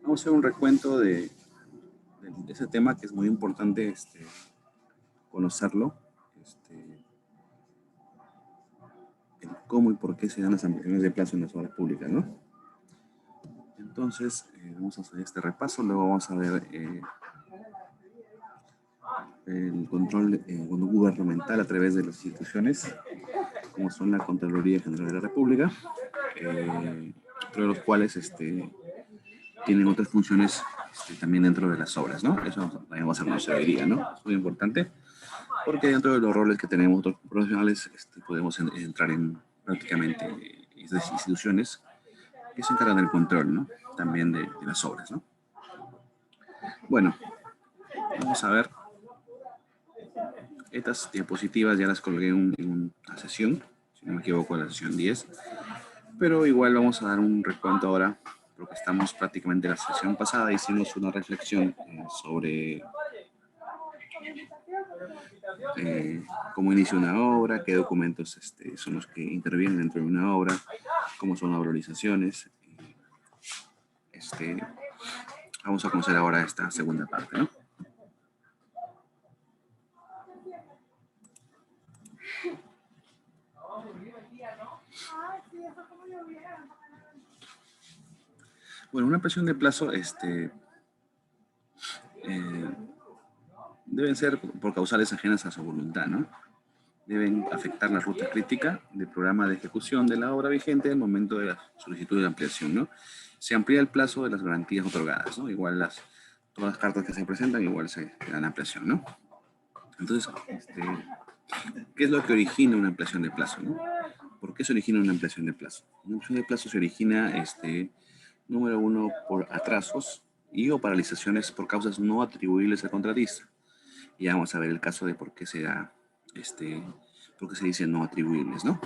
Vamos a hacer un recuento de ese tema que es muy importante conocerlo. El cómo y por qué se dan las ampliaciones de plazo en las obras públicas, ¿no? Entonces, vamos a hacer este repaso, luego vamos a ver el control gubernamental a través de las instituciones, como son la Contraloría General de la República, entre los cuales tienen otras funciones también dentro de las obras, ¿no? Eso también vamos a conocer hoy día, ¿no? Es muy importante, porque dentro de los roles que tenemos otros profesionales, podemos entrar en prácticamente esas instituciones que se encargan del control, ¿no? También de las obras, ¿no? Bueno, vamos a ver. Estas diapositivas ya las colgué en una sesión, si no me equivoco, la sesión 10. Pero igual vamos a dar un recuento ahora, porque estamos prácticamente en la sesión pasada, hicimos una reflexión sobre cómo inicia una obra, qué documentos son los que intervienen dentro de una obra, cómo son las valorizaciones. Vamos a conocer ahora esta segunda parte, ¿no? Bueno, una ampliación de plazo deben ser por causales ajenas a su voluntad, ¿no? Deben afectar la ruta crítica del programa de ejecución de la obra vigente al momento de la solicitud de ampliación, ¿no? Se amplía el plazo de las garantías otorgadas, ¿no? Igual todas las cartas que se presentan, igual se dan ampliación, ¿no? Entonces, ¿qué es lo que origina una ampliación de plazo, no? ¿Por qué se origina una ampliación de plazo? Una ampliación de plazo se origina, número uno, por atrasos y o paralizaciones por causas no atribuibles al contratista. Y vamos a ver el caso de por qué se da, por qué se dice no atribuibles, ¿no?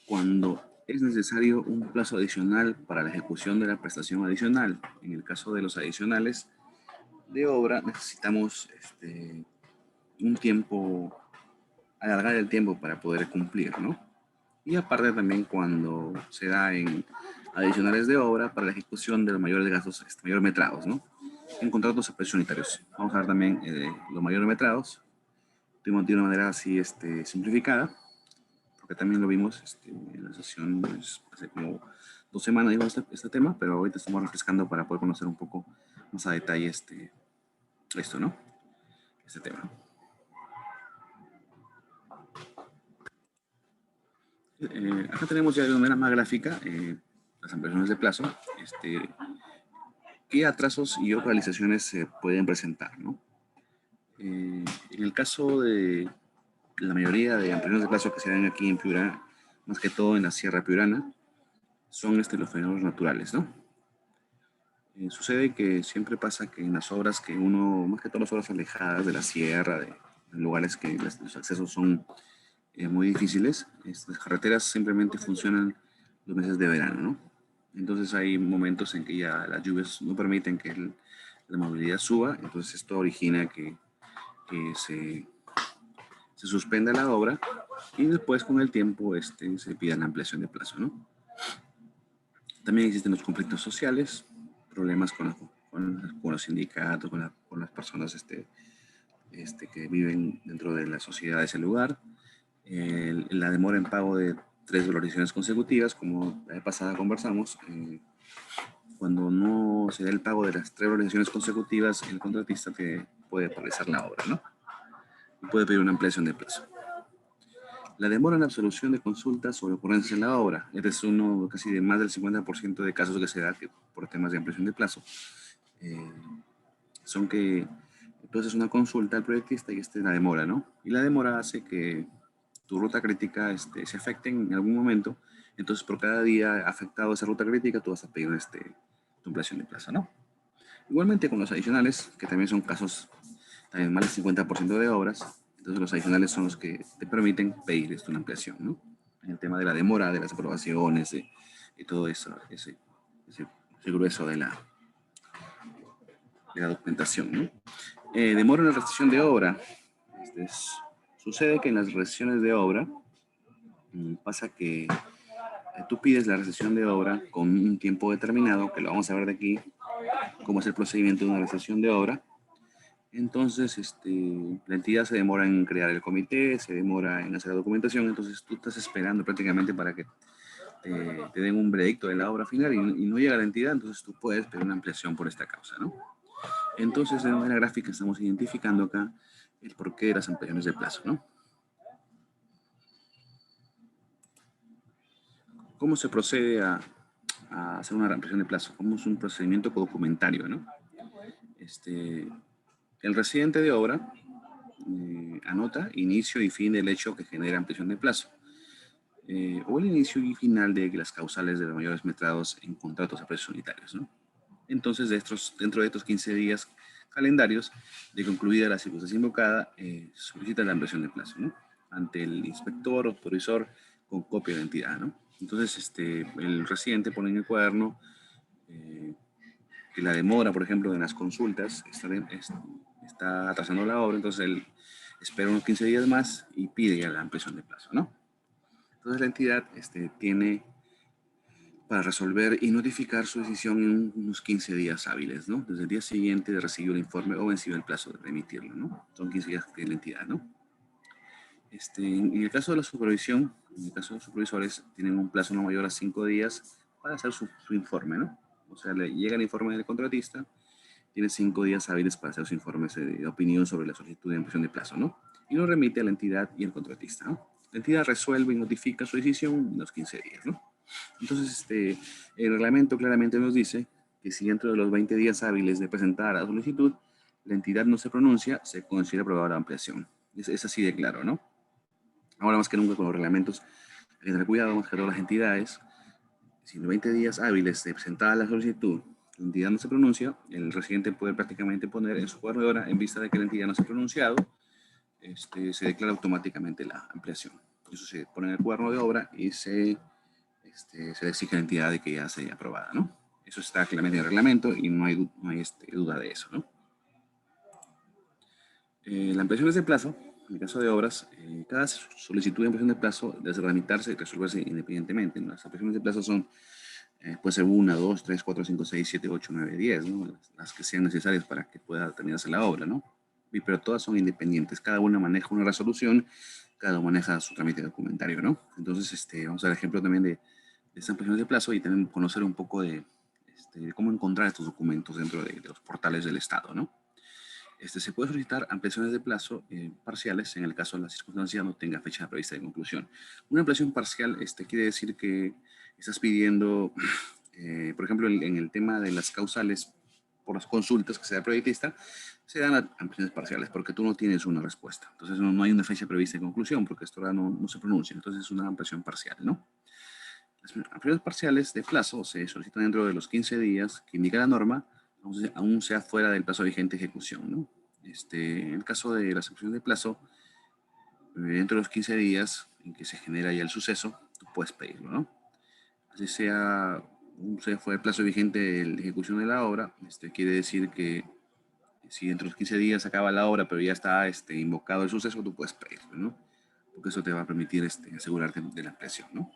Cuando es necesario un plazo adicional para la ejecución de la prestación adicional. En el caso de los adicionales de obra, necesitamos un tiempo, alargar el tiempo para poder cumplir, ¿no? Y aparte también cuando se da en adicionales de obra para la ejecución de los mayores gastos, mayores metrados, ¿no? En contratos a precios unitarios. Vamos a ver también los mayores metrados de una manera así simplificada, porque también lo vimos en la sesión pues, hace como 2 semanas dimos este tema, pero ahorita estamos refrescando para poder conocer un poco más a detalle esto, ¿no? Este tema. Acá tenemos ya de manera más gráfica las ampliaciones de plazo, qué atrasos y o paralizaciones se pueden presentar, ¿no? En el caso de la mayoría de ampliaciones de plazo que se dan aquí en Piura, más que todo en la Sierra Piurana, son los fenómenos naturales, ¿no? Sucede que siempre pasa que en las obras que uno, más que todas las obras alejadas de la sierra, de lugares que los accesos son muy difíciles, las carreteras simplemente funcionan los meses de verano, ¿no? Entonces hay momentos en que ya las lluvias no permiten que la movilidad suba, entonces esto origina que se suspenda la obra y después con el tiempo se pida la ampliación de plazo, ¿no? También existen los conflictos sociales, problemas con los sindicatos, con las personas que viven dentro de la sociedad de ese lugar. La demora en pago de 3 valorizaciones consecutivas, como la vez pasada conversamos, cuando no se da el pago de las 3 valorizaciones consecutivas, el contratista puede paralizar la obra, ¿no? Y puede pedir una ampliación de plazo. La demora en la absolución de consultas sobre ocurrencias en la obra. Este es uno casi de más del 50% de casos que se da por temas de ampliación de plazo. Son que entonces una consulta al proyectista y la demora, ¿no? Y la demora hace que tu ruta crítica se afecte en algún momento. Entonces, por cada día afectado a esa ruta crítica, tú vas a pedir tu ampliación de plazo, ¿no? Igualmente con los adicionales, que también son casos, también más del 50% de obras. Entonces los adicionales son los que te permiten pedir una ampliación, ¿no? En el tema de la demora, de las aprobaciones y todo eso, ese grueso de la documentación, ¿no? Demora en la restricción de obra. Sucede que en las restricciones de obra pasa que tú pides la restricción de obra con un tiempo determinado, que lo vamos a ver de aquí, cómo es el procedimiento de una realización de obra. Entonces, la entidad se demora en crear el comité, se demora en hacer la documentación, entonces tú estás esperando prácticamente para que te den un veredicto de la obra final y no llega la entidad, entonces tú puedes pedir una ampliación por esta causa, ¿no? Entonces, en la gráfica estamos identificando acá el porqué de las ampliaciones de plazo, ¿no? ¿Cómo se procede a hacer una ampliación de plazo? ¿Cómo es un procedimiento documentario, ¿no? El residente de obra anota inicio y fin del hecho que genera ampliación de plazo, o el inicio y final de las causales de los mayores metrados en contratos a precios unitarios, ¿no? Entonces, dentro de estos 15 días calendarios, de concluida la circunstancia invocada, solicita la ampliación de plazo, ¿no? Ante el inspector o supervisor con copia de identidad, ¿no? Entonces, el residente pone en el cuaderno eh, que la demora, por ejemplo, en las consultas está atrasando la obra, entonces él espera unos 15 días más y pide ya la ampliación de plazo, ¿no? Entonces la entidad tiene para resolver y notificar su decisión en unos 15 días hábiles, ¿no? Desde el día siguiente de recibir el informe o vencido el plazo de remitirlo, ¿no? Son 15 días que tiene la entidad, ¿no? En el caso de la supervisión, en el caso de los supervisores, tienen un plazo no mayor a 5 días para hacer su informe, ¿no? O sea, le llega el informe del contratista, tiene 5 días hábiles para hacer su informe de opinión sobre la solicitud de ampliación de plazo, ¿no? Y lo remite a la entidad y al contratista, ¿no? La entidad resuelve y notifica su decisión en los 15 días, ¿no? Entonces, el reglamento claramente nos dice que si dentro de los 20 días hábiles de presentar la solicitud, la entidad no se pronuncia, se considera aprobada la ampliación. Es así de claro, ¿no? Ahora más que nunca con los reglamentos hay que tener cuidado, más que todas las entidades. Si en los 20 días hábiles de presentada la solicitud, la entidad no se pronuncia, el residente puede prácticamente poner en su cuadro de hora, en vista de que la entidad no se ha pronunciado, se declara automáticamente la ampliación. Eso se pone en el cuaderno de obra y se le exige a la entidad de que ya sea aprobada, ¿no? Eso está claramente en el reglamento y no hay duda de eso, ¿no? La ampliación de plazo, en el caso de obras, cada solicitud de ampliación de plazo debe tramitarse y resolverse independientemente, ¿no? Las ampliaciones de plazo son, puede ser 1, 2, 3, 4, 5, 6, 7, 8, 9, 10, ¿no? Las que sean necesarias para que pueda terminarse la obra, ¿no? Pero todas son independientes, cada una maneja una resolución, cada uno maneja su trámite documentario, ¿no? Entonces, vamos a dar ejemplo también de estas ampliaciones de plazo y también conocer un poco de cómo encontrar estos documentos dentro de los portales del Estado, ¿no? Se puede solicitar ampliaciones de plazo parciales en el caso de la circunstancia no tenga fecha prevista de conclusión. Una ampliación parcial quiere decir que estás pidiendo, por ejemplo, en el tema de las causales por las consultas que se da proyectista, se dan ampliaciones parciales porque tú no tienes una respuesta. Entonces no hay una fecha prevista de conclusión porque esto ahora no se pronuncia. Entonces es una ampliación parcial, ¿no? Las ampliaciones parciales de plazo se solicitan dentro de los 15 días que indica la norma, aún sea fuera del plazo vigente de ejecución, ¿no? En el caso de las ampliaciones de plazo, dentro de los 15 días en que se genera ya el suceso, tú puedes pedirlo, ¿no? Así sea fuera el plazo vigente de ejecución de la obra, quiere decir que si dentro de los 15 días acaba la obra, pero ya está invocado el suceso, tú puedes pedirlo, ¿no? Porque eso te va a permitir asegurarte de la ampliación, ¿no?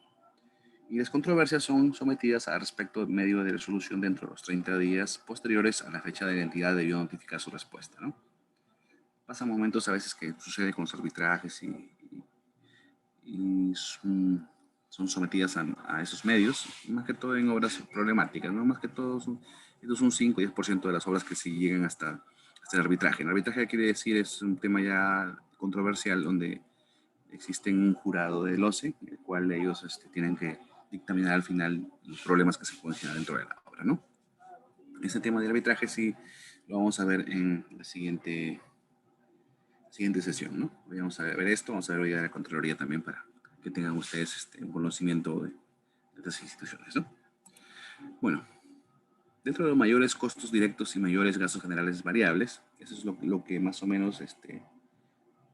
Y las controversias son sometidas a respecto medio de resolución dentro de los 30 días posteriores a la fecha de la entidad debió notificar su respuesta, ¿no? Pasan momentos a veces que sucede con los arbitrajes y son sometidas a esos medios, más que todo en obras problemáticas, ¿no? Más que todo, estos son 5 y 10% de las obras que sí llegan hasta el arbitraje. El arbitraje quiere decir es un tema ya controversial donde existe un jurado del OCE, el cual ellos tienen que dictaminar al final los problemas que se pueden generar dentro de la obra, ¿no? Este tema de arbitraje sí lo vamos a ver en la siguiente sesión, ¿no? Vamos a ver esto, vamos a ver hoy a la Contraloría también para que tengan ustedes un conocimiento de estas instituciones, ¿no? Bueno, dentro de los mayores costos directos y mayores gastos generales variables, eso es lo que más o menos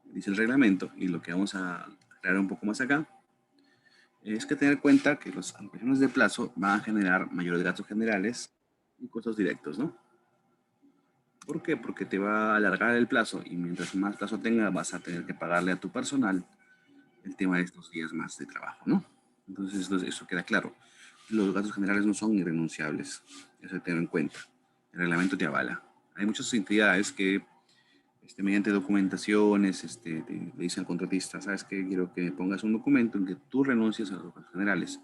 dice el reglamento y lo que vamos a aclarar un poco más acá, es que tener en cuenta que las ampliaciones de plazo van a generar mayores gastos generales y costos directos, ¿no? ¿Por qué? Porque te va a alargar el plazo y mientras más plazo tenga vas a tener que pagarle a tu personal el tema de estos días más de trabajo, ¿no? Entonces eso queda claro. Los gastos generales no son irrenunciables, eso hay que tener en cuenta. el reglamento te avala. Hay muchas entidades que mediante documentaciones le dicen al contratista, ¿sabes qué? Quiero que me pongas un documento en que tú renuncias a los gastos generales,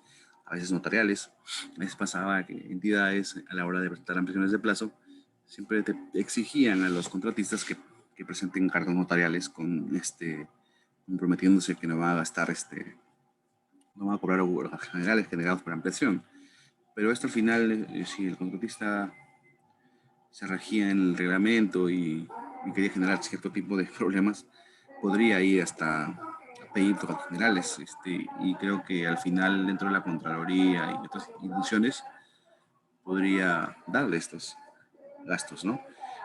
a veces notariales. A veces pasaba que entidades a la hora de presentar ampliaciones de plazo siempre te exigían a los contratistas que presenten cartas notariales con comprometiéndose que no va a gastar no va a cobrar los gastos generales generados por ampliación. Pero esto al final, si el contratista se regía en el reglamento y quería generar cierto tipo de problemas, podría ir hasta pedir tocas generales. Y creo que al final, dentro de la Contraloría y otras instituciones, podría darle estos gastos, ¿no?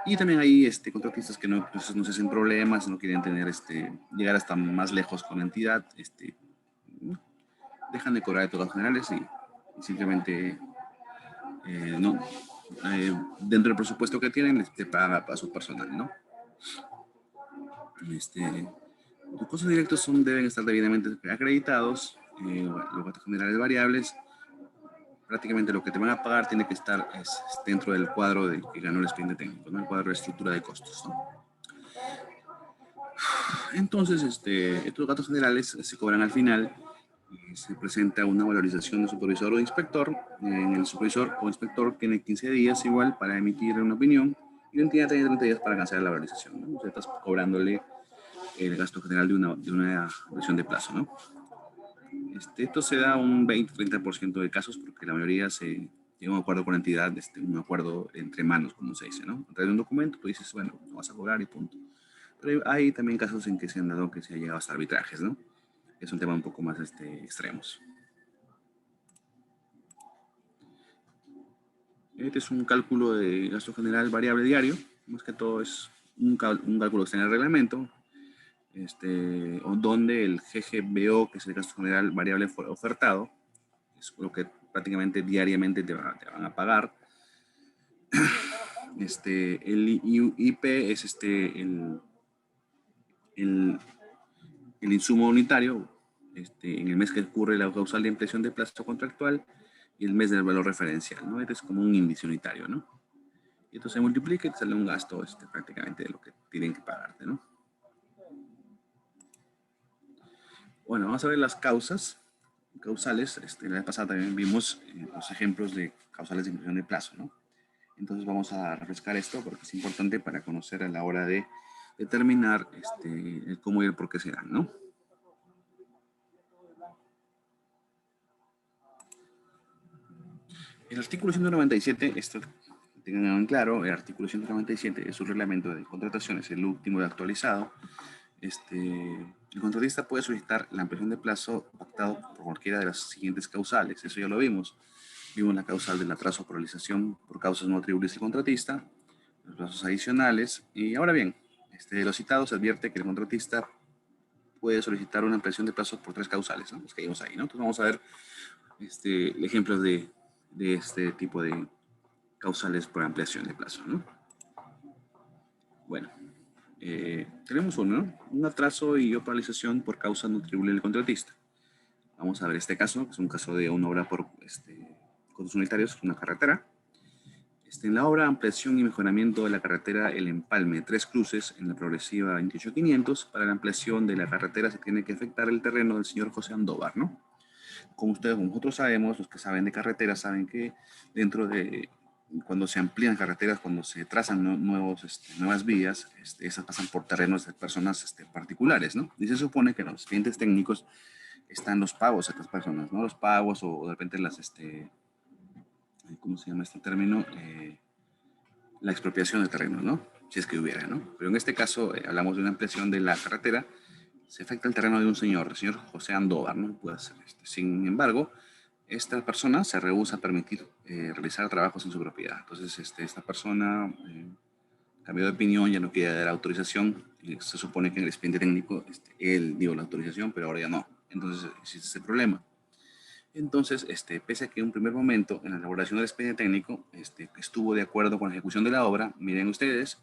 Y también hay contratistas que no, pues, no se hacen problemas, no quieren tener, llegar hasta más lejos con la entidad, dejan de cobrar de tocas generales y simplemente no, dentro del presupuesto que tienen, te paga para su personal, ¿no? Los costos directos deben estar debidamente acreditados, los gastos generales variables, prácticamente lo que te van a pagar tiene que estar dentro del cuadro que ganó el expediente técnico, ¿no? El cuadro de estructura de costos, ¿no? Entonces, estos gastos generales se cobran al final y se presenta una valorización de supervisor o inspector. En el supervisor o inspector tiene 15 días igual para emitir una opinión y la entidad tiene 30 días para cancelar la valorización, ¿no? O sea, estás cobrándole el gasto general de una versión de plazo, ¿no? Esto se da un 20-30% de casos porque la mayoría se llega a un acuerdo con la entidad, un acuerdo entre manos, como se dice, ¿no? A través de un documento, tú dices, bueno, no vas a cobrar y punto. Pero hay también casos en que se han dado que se ha llegado hasta arbitrajes, ¿no? Es un tema un poco más extremos. Este es un cálculo de gasto general variable diario, más que todo es un cálculo que está en el reglamento, donde el GGBO, que es el gasto general variable ofertado, es lo que prácticamente diariamente te van a pagar. El IP es el insumo unitario en el mes que ocurre la causal de ampliación de plazo contractual y el mes del valor referencial, ¿no? Este es como un índice unitario, ¿no? Y esto se multiplica y te sale un gasto prácticamente de lo que tienen que pagarte, ¿no? Bueno, vamos a ver las causales. La vez pasada también vimos los ejemplos de causales de ampliación de plazo, ¿no? Entonces vamos a refrescar esto porque es importante para conocer a la hora de determinar el cómo y el por qué se dan, ¿no? El artículo 197, esto tengan en claro, el artículo 197 es un reglamento de contrataciones, el último y actualizado. El contratista puede solicitar la ampliación de plazo pactado por cualquiera de las siguientes causales. Eso ya lo vimos. Vimos la causal del atraso por realización por causas no atribuibles al contratista, los plazos adicionales. Y ahora bien, de los citados advierte que el contratista puede solicitar una ampliación de plazo por 3 causales, ¿no? Los que vimos ahí, ¿no? Entonces vamos a ver ejemplos de este tipo de causales por ampliación de plazo, ¿no? Bueno, tenemos uno, ¿no? Un atraso y o paralización por causa no atribuible al contratista. Vamos a ver este caso, que es un caso de una obra por costos unitarios, una carretera. En la obra ampliación y mejoramiento de la carretera El Empalme, Tres Cruces, en la progresiva 28500, para la ampliación de la carretera se tiene que afectar el terreno del señor José Andóvar, ¿no? Como nosotros sabemos, los que saben de carreteras, saben que dentro de cuando se amplían carreteras, cuando se trazan nuevas vías, esas pasan por terrenos de personas particulares, ¿no? Y se supone que en los expedientes técnicos están los pagos a estas personas, ¿no? Los pagos o de repente ¿cómo se llama este término? La expropiación de terreno, ¿no? Si es que hubiera, ¿no? Pero en este caso hablamos de una ampliación de la carretera, se afecta el terreno de un señor, el señor José Andóvar, ¿no? Puede hacer esto. Sin embargo, esta persona se rehúsa a permitir realizar trabajos en su propiedad. Entonces, esta persona cambió de opinión, ya no quiere dar autorización. Se supone que en el expediente técnico él dio la autorización, pero ahora ya no. Entonces, existe ese problema. Entonces, pese a que en un primer momento, en la elaboración del expediente técnico, estuvo de acuerdo con la ejecución de la obra, miren ustedes,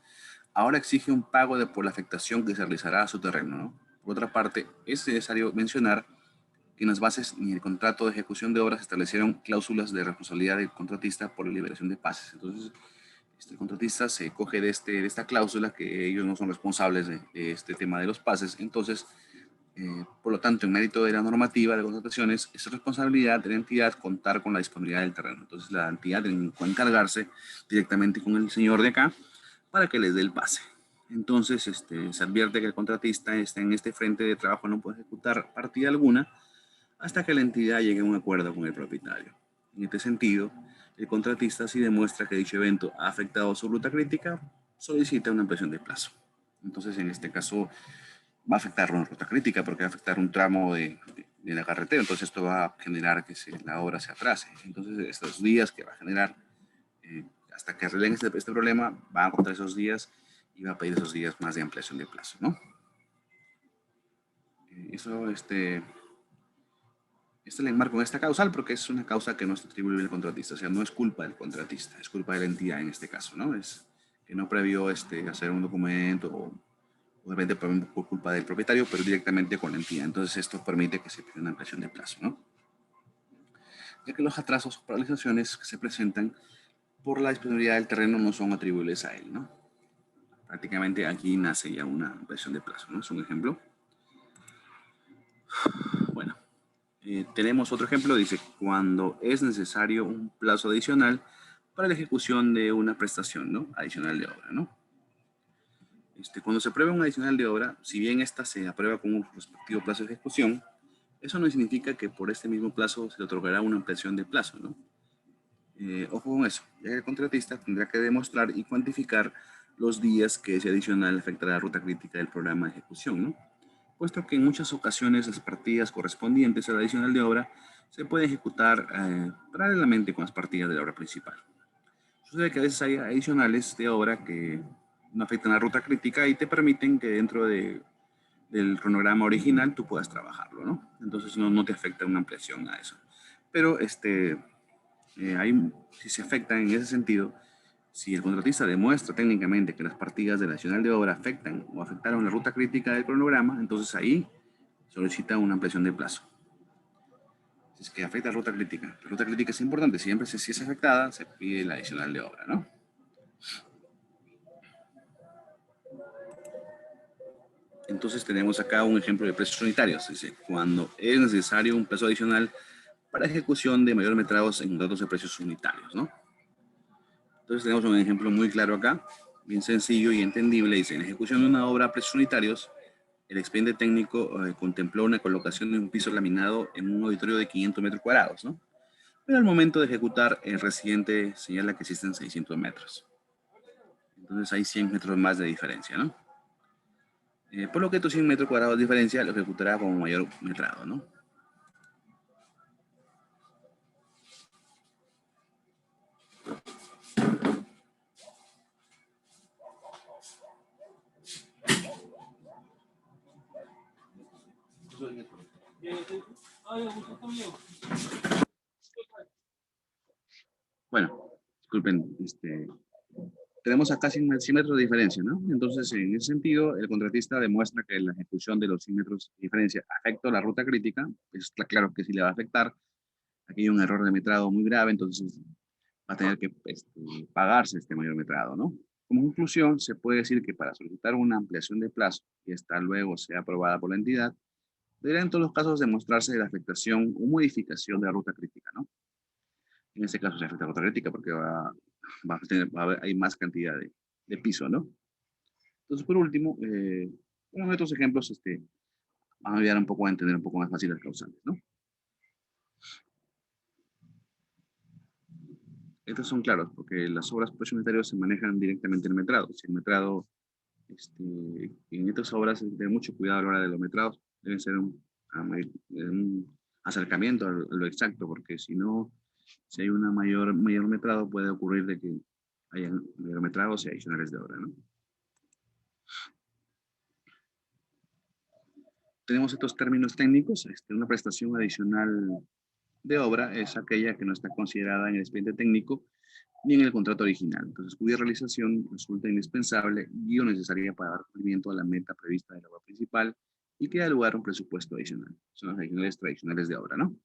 ahora exige un pago por la afectación que se realizará a su terreno, ¿no? Por otra parte, es necesario mencionar que en las bases ni el contrato de ejecución de obras establecieron cláusulas de responsabilidad del contratista por la liberación de pases. Entonces, El contratista se coge de esta cláusula que ellos no son responsables de este tema de los pases. Entonces, por lo tanto, en mérito de la normativa de contrataciones, es responsabilidad de la entidad contar con la disponibilidad del terreno. Entonces, la entidad tiene que encargarse directamente con el señor de acá para que les dé el pase. Entonces, se advierte que el contratista está en este frente de trabajo, no puede ejecutar partida alguna hasta que la entidad llegue a un acuerdo con el propietario. En este sentido, el contratista, si demuestra que dicho evento ha afectado su ruta crítica, solicita una ampliación de plazo. Entonces, en este caso, va a afectar una ruta crítica porque va a afectar un tramo de la carretera. Entonces, esto va a generar que la obra se atrase. Entonces, estos días que va a generar, hasta que arreglen este problema, va a contar esos días y va a pedir esos días más de ampliación de plazo, ¿no? Eso, le enmarco en esta causal porque es una causa que no es atribuible al contratista, o sea, no es culpa del contratista, es culpa de la entidad en este caso, ¿no? Es que no previó hacer un documento o obviamente por culpa del propietario, pero directamente con la entidad. Entonces esto permite que se pida una ampliación de plazo, ¿no? Ya que los atrasos o paralizaciones que se presentan por la disponibilidad del terreno no son atribuibles a él, ¿no? Prácticamente aquí nace ya una ampliación de plazo, ¿no? Es un ejemplo. Bueno, tenemos otro ejemplo, dice, cuando es necesario un plazo adicional para la ejecución de una prestación, ¿no? Adicional de obra, ¿no? Cuando se aprueba un adicional de obra, si bien esta se aprueba con un respectivo plazo de ejecución, eso no significa que por este mismo plazo se le otorgará una ampliación de plazo, ¿no? Ojo con eso, ya que el contratista tendrá que demostrar y cuantificar los días que ese adicional afectará la ruta crítica del programa de ejecución, ¿no? Puesto que en muchas ocasiones las partidas correspondientes al adicional de obra se pueden ejecutar paralelamente con las partidas de la obra principal. Sucede que a veces hay adicionales de obra que no afectan la ruta crítica y te permiten que dentro del cronograma original tú puedas trabajarlo, ¿no? Entonces no te afecta una ampliación a eso. Pero si se afecta en ese sentido, si el contratista demuestra técnicamente que las partidas del adicional de obra afectan o afectaron la ruta crítica del cronograma, entonces ahí solicita una ampliación de plazo. Si es que afecta la ruta crítica es importante, siempre si es afectada, se pide el adicional de obra, ¿no? Entonces tenemos acá un ejemplo de precios unitarios. Dice, cuando es necesario un plazo adicional para ejecución de mayor metrados en datos de precios unitarios, ¿no? Entonces tenemos un ejemplo muy claro acá, bien sencillo y entendible. Dice, en ejecución de una obra a precios unitarios, el expediente técnico contempló una colocación de un piso laminado en un auditorio de 500 metros cuadrados, ¿no? Pero al momento de ejecutar, el residente señala que existen 600 metros. Entonces hay 100 metros más de diferencia, ¿no? Por lo que estos 100 metros cuadrados de diferencia lo ejecutará con mayor metrado, ¿no? Bueno, disculpen, tenemos acá 100 metros de diferencia, ¿no? Entonces, en ese sentido, el contratista demuestra que la ejecución de los 100 metros de diferencia afecta la ruta crítica, está claro que sí le va a afectar. Aquí hay un error de metrado muy grave, entonces va a tener que pagarse este mayor metrado, ¿no? Como conclusión, se puede decir que para solicitar una ampliación de plazo y esta luego sea aprobada por la entidad, deberá en todos los casos demostrarse la afectación o modificación de la ruta crítica, ¿no? En este caso se afecta la ruta crítica porque hay más cantidad de piso, ¿no? Entonces, por último, unos otros ejemplos van a ayudar un poco a entender un poco más fácil las causales, ¿no? Estos son claros porque las obras por unitarios se manejan directamente en el metrado. Si el metrado, en estas obras hay que tener mucho cuidado a la hora de los metrados, debe ser un acercamiento a lo exacto, porque si no, si hay una mayor metrado, puede ocurrir de que haya mayor metrados y adicionales de obra, ¿no? Tenemos estos términos técnicos. Una prestación adicional de obra es aquella que no está considerada en el expediente técnico ni en el contrato original, entonces cuya realización resulta indispensable y o necesaria para dar cumplimiento a la meta prevista de la obra principal y que da lugar a un presupuesto adicional. Son los adicionales tradicionales de obra, ¿no?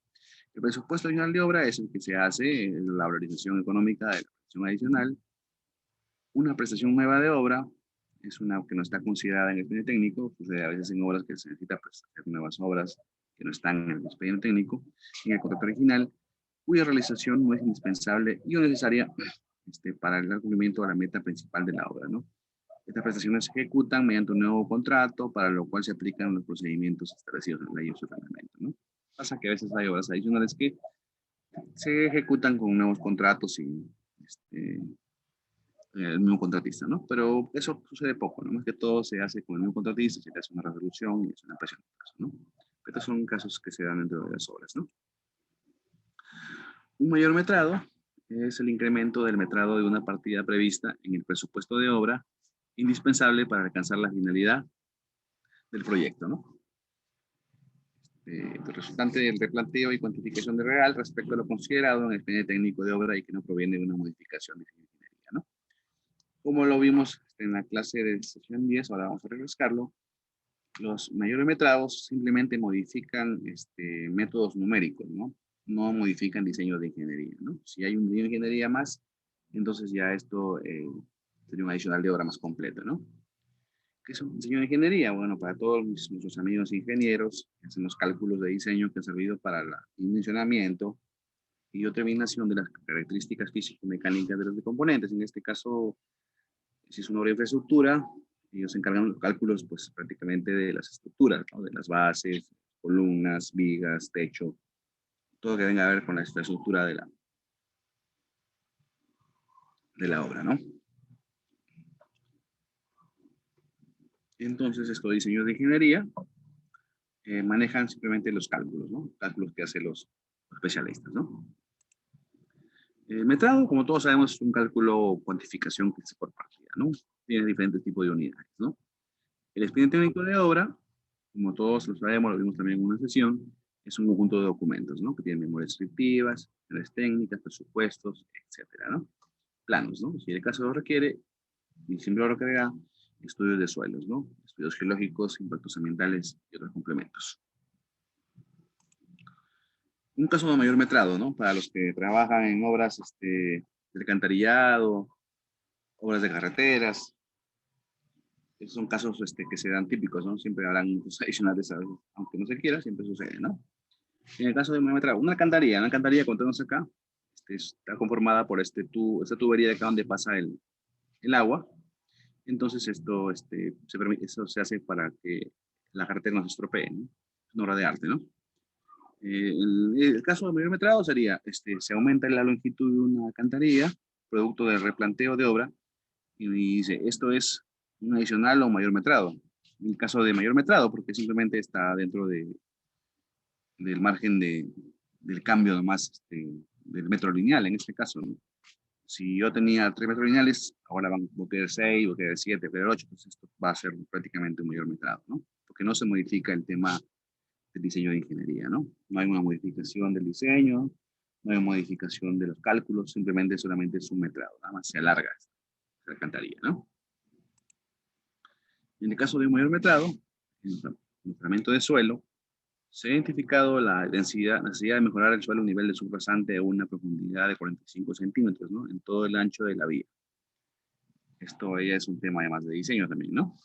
El presupuesto adicional de obra es el que se hace en la valorización económica de la prestación adicional Una prestación nueva de obra es una que no está considerada en el expediente técnico, sucede a veces en obras que se necesita pues, hacer nuevas obras que no están en el expediente técnico, en el contrato original, cuya realización no es indispensable y o necesaria para el cumplimiento de la meta principal de la obra, ¿no? Estas prestaciones se ejecutan mediante un nuevo contrato, para lo cual se aplican los procedimientos establecidos en la ley o su reglamento, ¿no? Pasa que a veces hay obras adicionales que se ejecutan con nuevos contratos y el mismo contratista, ¿no? Pero eso sucede poco, ¿no? Más que todo se hace con el mismo contratista, se le hace una resolución y es una presión, ¿no? Pero estos son casos que se dan dentro de las obras, ¿no? Un mayor metrado es el incremento del metrado de una partida prevista en el presupuesto de obra, indispensable para alcanzar la finalidad del proyecto, ¿no? El resultante del replanteo y cuantificación de real respecto a lo considerado en el expediente técnico de obra y que no proviene de una modificación de ingeniería, ¿no? Como lo vimos en la clase de sesión 10, ahora vamos a refrescarlo. Los mayores metrados simplemente modifican métodos numéricos, ¿no? No modifican diseño de ingeniería, ¿no? Si hay un diseño de ingeniería más, entonces ya esto sería un adicional de obra más completa, ¿no? ¿Qué es un diseño de ingeniería? Bueno, para todos nuestros amigos ingenieros, hacen los cálculos de diseño que han servido para el dimensionamiento y determinación de las características físico-mecánicas de los componentes. En este caso, si es una obra de infraestructura, ellos se encargan de los cálculos, pues prácticamente de las estructuras, ¿no? De las bases, columnas, vigas, techo, todo que tenga que ver con la infraestructura de la obra, ¿no? Entonces, estos diseños de ingeniería manejan simplemente los cálculos, ¿no? Cálculos que hacen los especialistas, ¿no? El metrado, como todos sabemos, es un cálculo cuantificación que se por partida, ¿no? Tiene diferentes tipos de unidades, ¿no? El expediente técnico de obra, como todos lo sabemos, lo vimos también en una sesión, es un conjunto de documentos, ¿no? Que tienen memorias descriptivas, memorias técnicas, presupuestos, etcétera, ¿no? Planos, ¿no? Si el caso lo requiere, y siempre lo requerirá, estudios de suelos, ¿no? Estudios geológicos, impactos ambientales y otros complementos. Un caso de mayor metrado, ¿no? Para los que trabajan en obras de alcantarillado, obras de carreteras. Esos son casos que se dan típicos, ¿no? Siempre habrán cosas adicionales, aunque no se quiera, siempre sucede, ¿no? En el caso de mayor metrado, una alcantarilla, como tenemos acá, está conformada por esta tubería de acá donde pasa el agua. Entonces eso se hace para que la carretera no se estropee, ¿no? Es una obra de arte, ¿no? El caso de mayor metrado sería, se aumenta la longitud de una alcantarilla, producto del replanteo de obra, y dice, esto es un adicional o mayor metrado. En el caso de mayor metrado, porque simplemente está dentro del margen del cambio nomás del metro lineal, en este caso, ¿no? Si yo tenía 3 metros lineales, ahora voy a quedar 6, voy a quedar 7, voy a quedar 8, pues esto va a ser prácticamente un mayor metrado, ¿no? Porque no se modifica el tema del diseño de ingeniería, ¿no? No hay una modificación del diseño, no hay modificación de los cálculos, simplemente solamente es un metrado, nada más se alarga esta alcantarilla, ¿no? En el caso de un mayor metrado, en el mejoramiento de suelo, se ha identificado la necesidad de mejorar el suelo a un nivel de subrasante a una profundidad de 45 centímetros, ¿no? En todo el ancho de la vía. Esto ya es un tema además de diseño también, ¿no?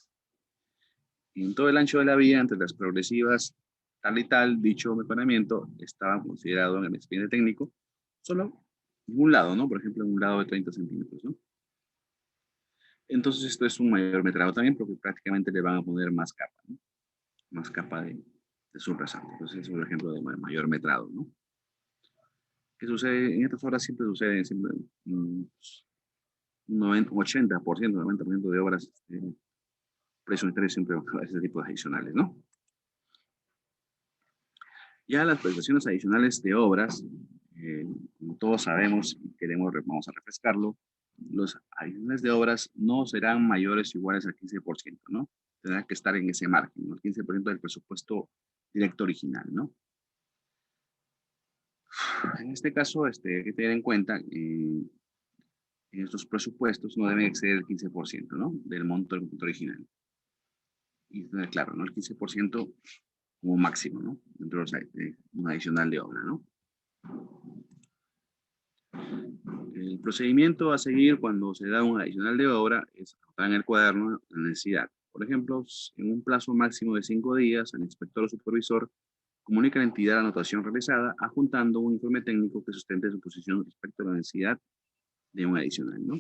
Y en todo el ancho de la vía, entre las progresivas tal y tal, dicho mejoramiento estaba considerado en el expediente técnico solo en un lado, ¿no? Por ejemplo, en un lado de 30 centímetros, ¿no? Entonces esto es un mayor metrado también porque prácticamente le van a poner más capa, ¿no? Más capa de subrasante. Entonces es un ejemplo de mayor metrado, ¿no? ¿Qué sucede? En estas obras siempre sucede siempre, un 80%, 90% de obras presupuestarias siempre van a ese tipo de adicionales, ¿no? Ya las prestaciones adicionales de obras, como todos sabemos y vamos a refrescarlo, los adicionales de obras no serán mayores o iguales al 15%, ¿no? Tendrá que estar en ese margen, ¿no? El 15% del presupuesto directo original, ¿no? En este caso, hay que tener en cuenta en estos presupuestos no deben exceder el 15%, ¿no? Del monto del contrato original. Y claro, ¿no? El 15% como máximo, ¿no? Dentro de un adicional de obra, ¿no? El procedimiento a seguir cuando se da un adicional de obra es anotar en el cuaderno la necesidad. Por ejemplo, en un plazo máximo de 5 días, el inspector o supervisor comunica a la entidad la anotación realizada, adjuntando un informe técnico que sustente su posición respecto a la necesidad de un adicional, ¿no?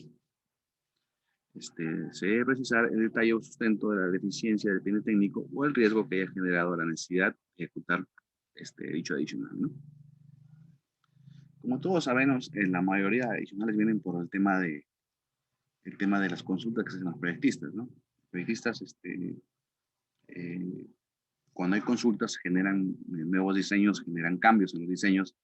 Se debe precisar el detalle o sustento de la deficiencia del expediente técnico o el riesgo que haya generado la necesidad de ejecutar dicho adicional, ¿no? Como todos sabemos, la mayoría de adicionales vienen por el tema de las consultas que se hacen los proyectistas, ¿no? Los proyectistas, eh, cuando hay consultas, generan nuevos diseños, generan cambios en los diseños,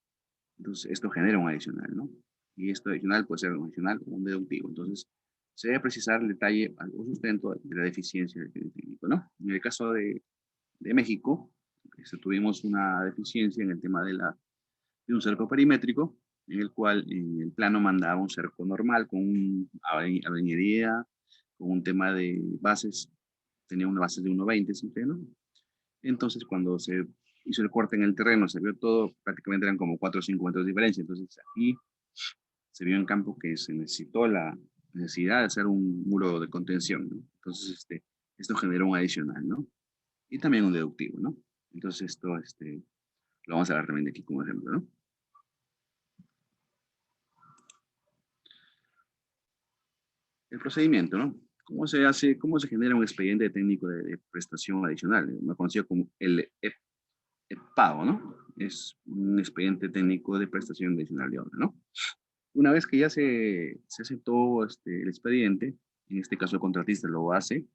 entonces esto genera un adicional, ¿no? Y esto adicional puede ser un adicional o un deductivo. Entonces, se debe precisar el detalle o sustento de la deficiencia del técnico, ¿no? En el caso de México, tuvimos una deficiencia en el tema de un cerco perimétrico, en el cual en el plano mandaba un cerco normal con avenida, con un tema de bases, tenía una base de 1.20 siempre, ¿no? Entonces, cuando se hizo el corte en el terreno, se vio todo, prácticamente eran como 4 o 5 metros de diferencia. Entonces, aquí se vio en campo que se necesitó la necesidad de hacer un muro de contención, ¿no? Entonces, esto generó un adicional, ¿no? Y también un deductivo, ¿no? Entonces, esto lo vamos a ver también de aquí como ejemplo, ¿no? El procedimiento, ¿no? ¿Cómo se hace, cómo se genera un expediente técnico de prestación adicional? Me conocido como el EPAO, ¿no? Es un expediente técnico de prestación adicional de obra, ¿no? Una vez que ya se aceptó el expediente, en este caso el contratista lo hace,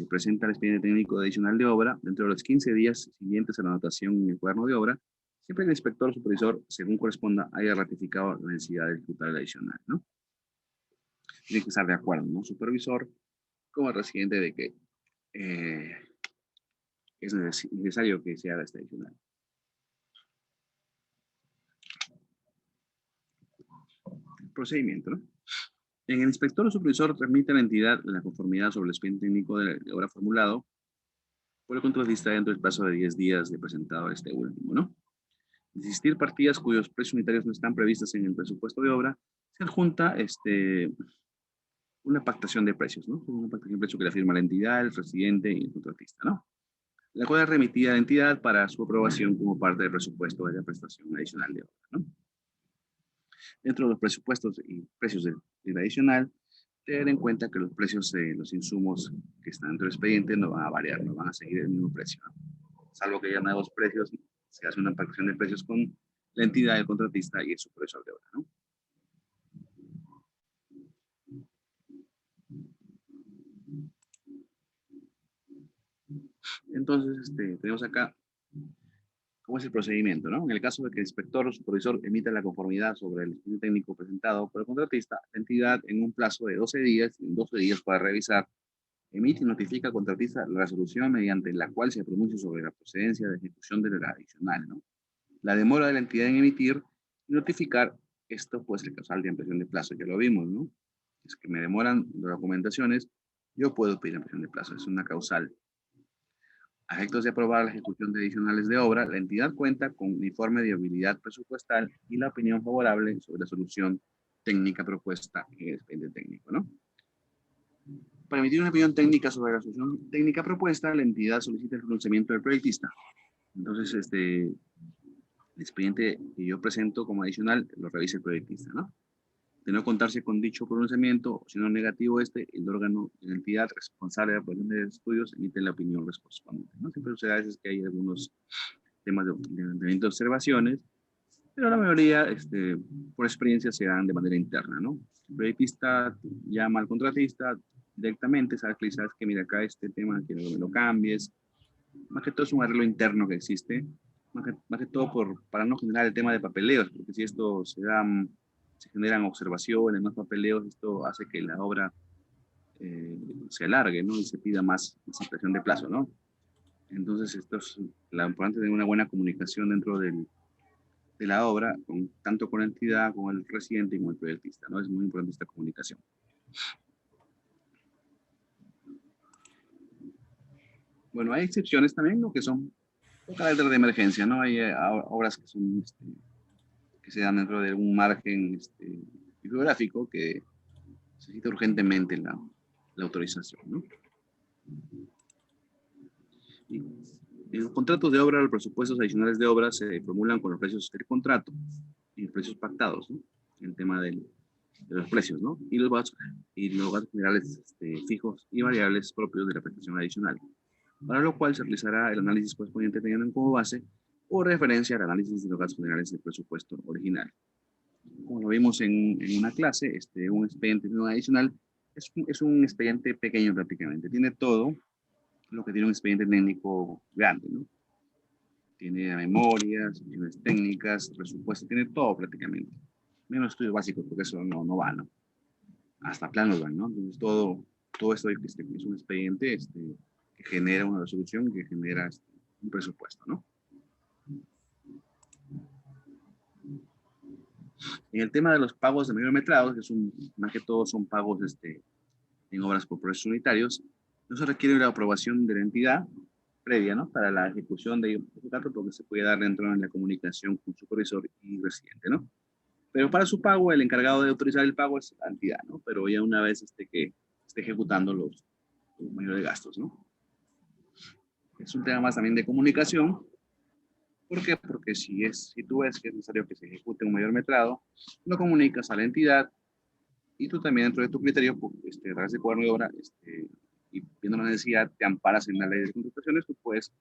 presenta el expediente técnico adicional de obra dentro de los 15 días siguientes a la anotación en el cuaderno de obra, siempre el inspector o supervisor, según corresponda, haya ratificado la necesidad de ejecutar el adicional, ¿no? Tiene que estar de acuerdo, ¿no? Supervisor como el residente de que eh, es necesario que se haga este adicional. El procedimiento, ¿no? En el inspector o supervisor remite a la entidad la conformidad sobre el expediente técnico de obra formulado por el contratista dentro del plazo de 10 días de presentado este último, ¿no? De existir partidas cuyos precios unitarios no están previstas en el presupuesto de obra, se adjunta una pactación de precios, ¿no? Una pactación de precios que la firma la entidad, el residente y el contratista, ¿no? La cual es remitida a la entidad para su aprobación como parte del presupuesto de la prestación adicional de obra, ¿no? Dentro de los presupuestos y precios del adicional, tener en cuenta que los precios de los insumos que están dentro del expediente no van a variar, no van a seguir el mismo precio, ¿no? Salvo que haya nuevos precios, se hace una pactación de precios con la entidad del contratista y el supervisor de obra, ¿no? Entonces, tenemos acá cómo es el procedimiento, ¿no? En el caso de que el inspector o supervisor emita la conformidad sobre el estudio técnico presentado por el contratista, la entidad en un plazo de 12 días, en 12 días para revisar, emite y notifica al contratista la resolución mediante la cual se pronuncia sobre la procedencia de ejecución de la adicional, ¿no? La demora de la entidad en emitir y notificar, esto puede ser causal de ampliación de plazo, ya lo vimos, ¿no? Es que me demoran las documentaciones, yo puedo pedir ampliación de plazo, es una causal. A efectos de aprobar la ejecución de adicionales de obra, la entidad cuenta con un informe de viabilidad presupuestal y la opinión favorable sobre la solución técnica propuesta en el expediente técnico, ¿no? Para emitir una opinión técnica sobre la solución técnica propuesta, la entidad solicita el pronunciamiento del proyectista. Entonces, el expediente que yo presento como adicional lo revisa el proyectista, ¿no? De no contarse con dicho pronunciamiento, o si no negativo el órgano de la entidad responsable de la aprobación de estudios emite la opinión correspondiente, ¿no? Siempre sucede a veces que hay algunos temas de observaciones, pero la mayoría, por experiencia, se dan de manera interna, ¿no? El proyectista llama al contratista directamente, sabes que sabes que mira acá este tema, quiero que me lo cambies. Más que todo es un arreglo interno que existe, más que todo para no generar el tema de papeleos, porque si esto se da, se generan observaciones, más papeleos, esto hace que la obra se alargue, ¿no? Y se pida más ampliación de plazo, ¿no? Entonces, esto es la importante de una buena comunicación dentro de la obra, tanto con la entidad, con el residente y con el proyectista, ¿no? Es muy importante esta comunicación. Bueno, hay excepciones también, ¿no? Que son con carácter de emergencia, ¿no? Hay obras que son que se dan dentro de un margen bibliográfico que necesita urgentemente la autorización, ¿no? Y los contratos de obra, los presupuestos adicionales de obra se formulan con los precios del contrato y los precios pactados, ¿no? El tema de los precios, ¿no? Y los gastos generales fijos y variables propios de la prestación adicional, para lo cual se realizará el análisis correspondiente teniendo como base o referencia al análisis de los gastos generales del presupuesto original. Como lo vimos en una clase, un expediente no adicional es un expediente pequeño prácticamente. Tiene todo lo que tiene un expediente técnico grande, ¿no? Tiene memorias, secciones técnicas, presupuesto, tiene todo prácticamente. Menos estudios básicos, porque eso no va, ¿no? Hasta planos van, ¿no? Entonces todo esto es un expediente que genera una resolución, que genera un presupuesto, ¿no? En el tema de los pagos de mayor metrado, que más que todo son pagos en obras por proyectos unitarios, no se requiere la aprobación de la entidad previa, ¿no? Para la ejecución de un contrato, porque se puede dar dentro de la comunicación con supervisor y residente, ¿no? Pero para su pago, el encargado de autorizar el pago es la entidad, ¿no? Pero ya una vez que esté ejecutando los mayores gastos, ¿no? Es un tema más también de comunicación. ¿Por qué? Porque si tú ves que es necesario que se ejecute un mayor metrado, lo comunicas a la entidad y tú también dentro de tu criterio, a través de cuaderno de obra, y viendo la necesidad, te amparas en la ley de contrataciones, tú puedes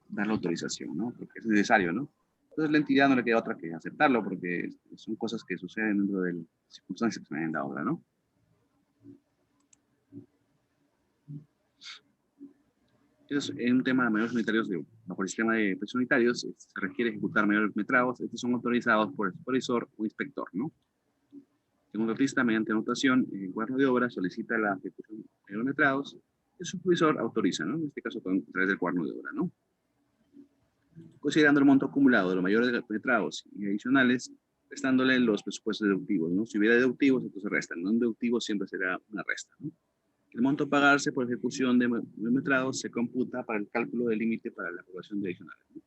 dar la autorización, ¿no? Porque es necesario, ¿no? Entonces la entidad no le queda otra que aceptarlo porque son cosas que suceden dentro de las circunstancias que se dan en la obra, ¿no? Entonces, en un tema de mayores unitarios, bajo el sistema de precios unitarios, se requiere ejecutar mayores metrados. Estos son autorizados por el supervisor o inspector, ¿no? El contratista, mediante anotación en el cuaderno de obra, solicita la ejecución de mayores metrados. El supervisor autoriza, ¿no? En este caso, a través del cuaderno de obra, ¿no? Considerando el monto acumulado de los mayores metrados y adicionales, restándole los presupuestos deductivos, ¿no? Si hubiera deductivos, entonces restan. No deductivos siempre será una resta, ¿no? El monto a pagarse por ejecución de metrados se computa para el cálculo del límite para la aprobación de adicionales, ¿no?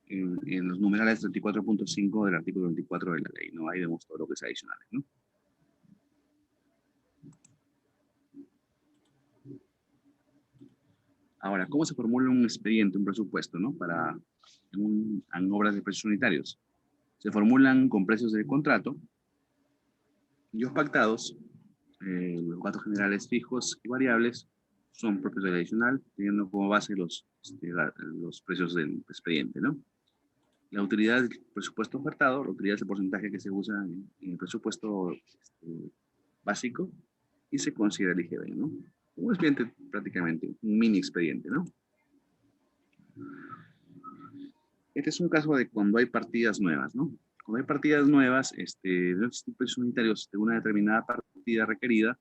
En los numerales 34.5 del artículo 24 de la ley, ¿no? Ahí vemos todo lo que es adicionales, ¿no? Ahora, ¿cómo se formula un expediente, un presupuesto, ¿no? En obras de precios unitarios. Se formulan con precios de contrato, y los pactados, los gastos generales fijos y variables son propios del adicional, teniendo como base los precios del expediente, ¿no? La utilidad del presupuesto ofertado, la utilidad es el porcentaje que se usa en el presupuesto básico y se considera el IGB, ¿no? Un expediente prácticamente, un mini expediente, ¿no? Este es un caso de cuando hay partidas nuevas, ¿no? Cuando hay partidas nuevas, no existen precios unitarios de una determinada partida requerida,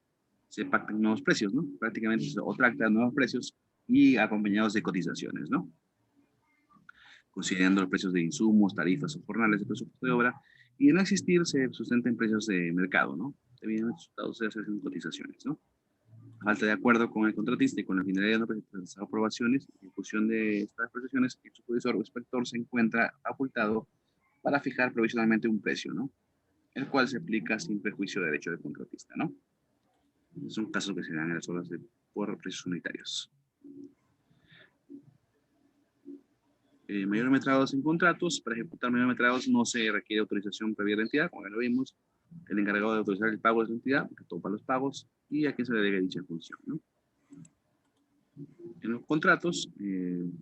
se pactan nuevos precios, ¿no? Prácticamente otra acta de nuevos precios y acompañados de cotizaciones, ¿no? Considerando los precios de insumos, tarifas o jornales de presupuesto de obra, y de no existir se sustentan precios de mercado, ¿no? Evidentemente, resultados se hacen cotizaciones, ¿no? A falta de acuerdo con el contratista y con la finalidad de no presentar las aprobaciones y ejecución de estas prestaciones, el supervisor o inspector se encuentra facultado para fijar provisionalmente un precio, ¿no? El cual se aplica sin perjuicio de derecho del contratista, ¿no? Son casos que se dan en las obras por precios unitarios. Mayores metrados en contratos. Para ejecutar mayores metrados no se requiere autorización previa de la entidad, como ya lo vimos. El encargado de autorizar el pago es la entidad, que topa los pagos, y a quién se le debe dicha función, ¿no? En los contratos, en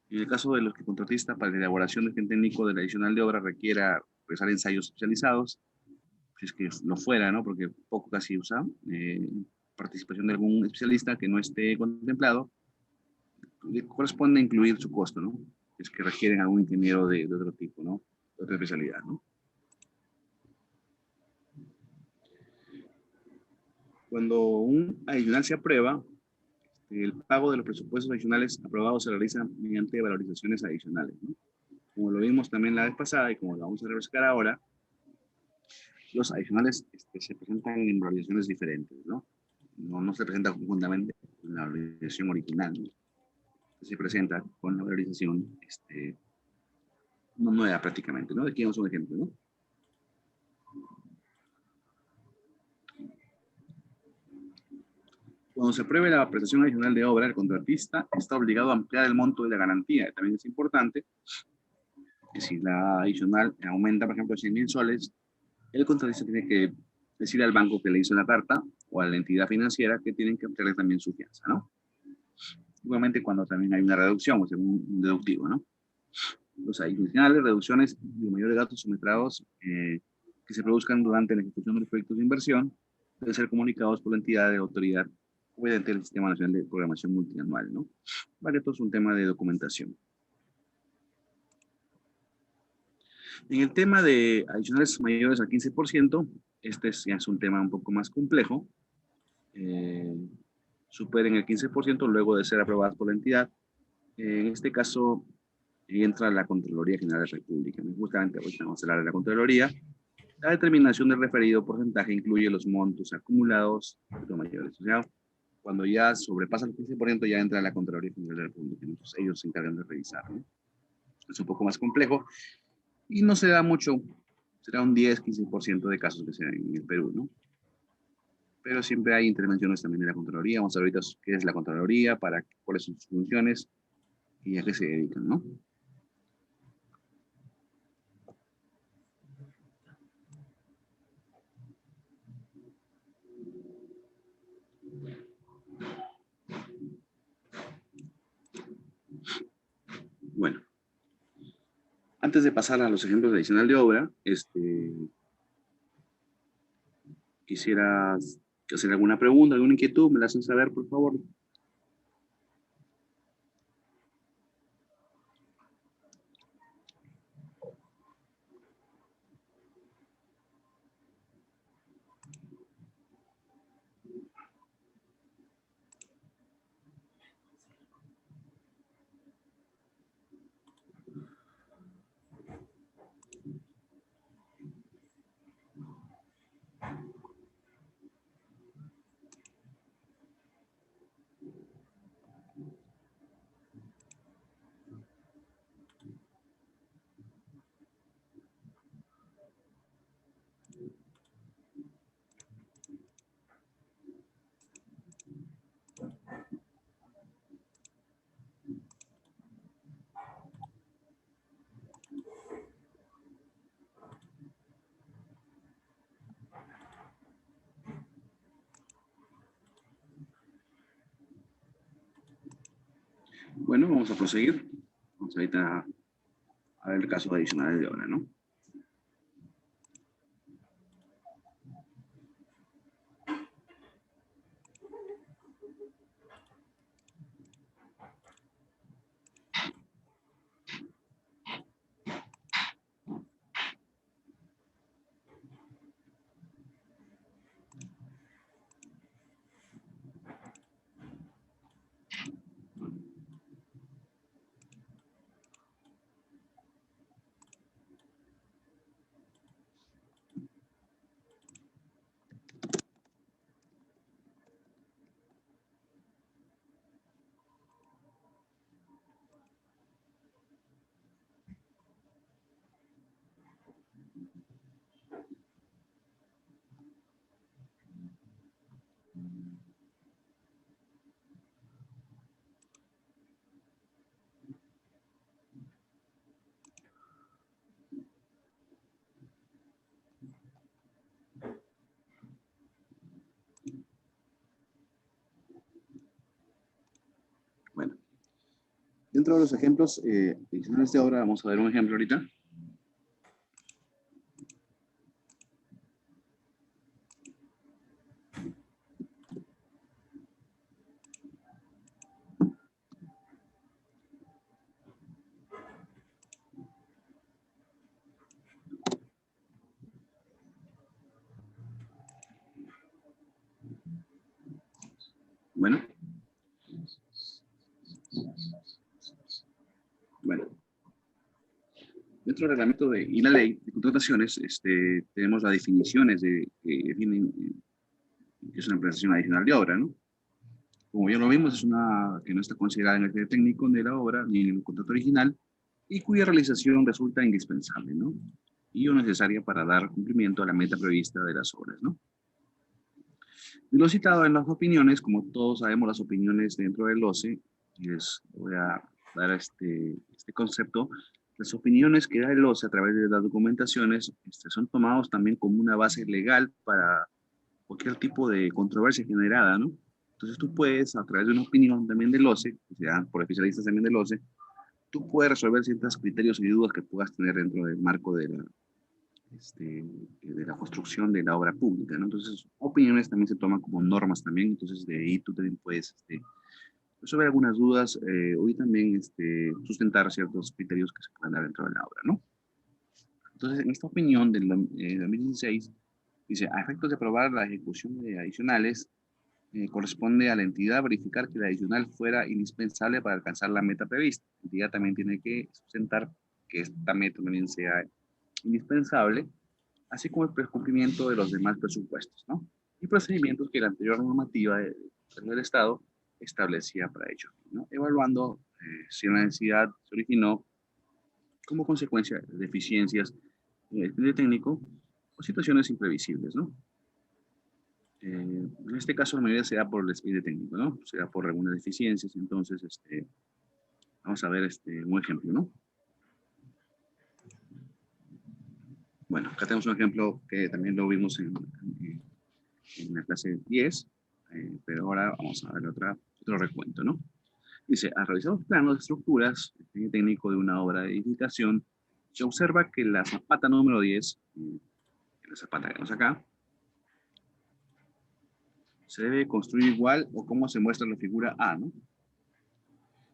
el caso de los que el contratista para la elaboración del plan técnico del adicional de obra requiera realizar ensayos especializados, si es que no fuera, ¿no? Porque poco casi usa, participación de algún especialista que no esté contemplado, le corresponde incluir su costo, ¿no? Es que requieren algún ingeniero de otro tipo, ¿no? De otra especialidad, ¿no? Cuando un adicional se aprueba, el pago de los presupuestos adicionales aprobados se realiza mediante valorizaciones adicionales, ¿no? Como lo vimos también la vez pasada y como lo vamos a refrescar ahora, los adicionales se presentan en valorizaciones diferentes, ¿no? No se presenta conjuntamente con la valorización original, ¿no? Se presenta con la valorización no nueva prácticamente, ¿no? Aquí vamos a un ejemplo, ¿no? Cuando se apruebe la prestación adicional de obra, el contratista está obligado a ampliar el monto de la garantía. También es importante que si la adicional aumenta, por ejemplo, a 100.000 soles, el contratista tiene que decir al banco que le hizo la carta o a la entidad financiera que tienen que ampliarle también su fianza, ¿no? Igualmente cuando también hay una reducción, o sea, un deductivo, ¿no? Los adicionales, reducciones de mayores gastos suministrados que se produzcan durante la ejecución de los proyectos de inversión deben ser comunicados por la entidad de autoridad mediante el Sistema Nacional de Programación Multianual, ¿no? Vale, esto es un tema de documentación. En el tema de adicionales mayores al 15%, este ya es un tema un poco más complejo. Superen el 15% luego de ser aprobadas por la entidad. En este caso, entra la Contraloría General de la República. Justamente ahorita vamos a hablar de la Contraloría. La determinación del referido porcentaje incluye los montos acumulados de mayores. O sea, cuando ya sobrepasa el 15%, ya entra la Contraloría General de la República. Entonces, ellos se encargan de revisar, ¿no? Es un poco más complejo y no se da mucho. Será un 10-15% de casos que se dan en el Perú, ¿no? Pero siempre hay intervenciones también de la Contraloría. Vamos a ver ahorita qué es la Contraloría, cuáles son sus funciones y a qué se dedican, ¿no? Bueno, antes de pasar a los ejemplos de adicional de obra, quisiera hacer alguna pregunta, alguna inquietud, me la hacen saber, por favor. Bueno, vamos a proseguir. Vamos ahorita a ver el caso adicional de obra, ¿no? Bueno, dentro de los ejemplos adicionales de obra, vamos a ver un ejemplo ahorita. Bueno. Bueno. Dentro del reglamento y la ley de contrataciones, tenemos las definiciones que definen que es una prestación adicional de obra, ¿no? Como ya lo vimos, es una que no está considerada en el criterio técnico de la obra ni en el contrato original, y cuya realización resulta indispensable, ¿no? Y o necesaria para dar cumplimiento a la meta prevista de las obras, ¿no? Y lo citado en las opiniones, como todos sabemos las opiniones dentro del OCE, y les voy a dar este concepto, las opiniones que da el OCE a través de las documentaciones son tomados también como una base legal para cualquier tipo de controversia generada, ¿no? Entonces tú puedes, a través de una opinión también del OCE, que se dan por especialistas también del OCE, tú puedes resolver ciertos criterios y dudas que puedas tener dentro del marco de la construcción de la obra pública, ¿no? Entonces, opiniones también se toman como normas también, entonces de ahí tú también puedes resolver algunas dudas o también sustentar ciertos criterios que se pueden dar dentro de la obra, ¿no? Entonces, en esta opinión del 2016, dice, a efectos de aprobar la ejecución de adicionales, corresponde a la entidad verificar que la adicional fuera indispensable para alcanzar la meta prevista. La entidad también tiene que sustentar que esta meta también sea indispensable, así como el cumplimiento de los demás presupuestos, ¿no? Y procedimientos que la anterior normativa del Estado establecía para ello, ¿no? Evaluando si la necesidad se originó como consecuencia de deficiencias en el estudio técnico o situaciones imprevisibles, ¿no? En este caso, la mayoría se da por el expediente técnico, ¿no? Se da por algunas deficiencias. Entonces, vamos a ver un ejemplo, ¿no? Bueno, acá tenemos un ejemplo que también lo vimos en la clase 10, pero ahora vamos a ver otro recuento, ¿no? Dice, al revisar los planos de estructuras, el expediente técnico de una obra de edificación, se observa que la zapata número 10, la zapata que tenemos acá, se debe construir igual o como se muestra en la figura A, ¿no?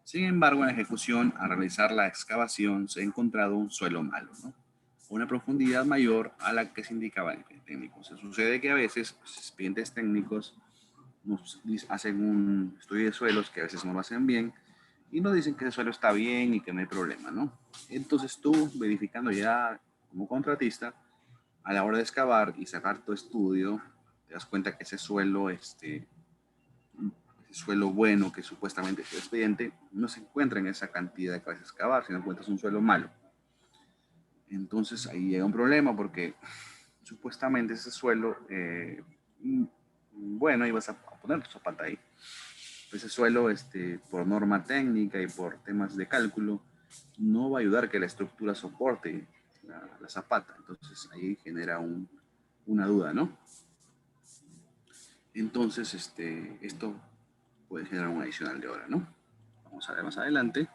Sin embargo, en la ejecución, al realizar la excavación, se ha encontrado un suelo malo, ¿no? Una profundidad mayor a la que se indicaba en el expediente técnico. Se sucede que a veces los expedientes técnicos nos hacen un estudio de suelos que a veces no lo hacen bien y nos dicen que el suelo está bien y que no hay problema, ¿no? Entonces tú, verificando ya como contratista, a la hora de excavar y sacar tu estudio, te das cuenta que ese suelo bueno que supuestamente es el expediente, no se encuentra en esa cantidad que vas a excavar, sino encuentras un suelo malo. Entonces ahí llega un problema porque supuestamente ese suelo, bueno, ibas a poner tu zapata ahí. Ese suelo, por norma técnica y por temas de cálculo, no va a ayudar que la estructura soporte la zapata. Entonces ahí genera una duda, ¿no? Entonces, esto puede generar un adicional de hora, ¿no? Vamos a ver más adelante.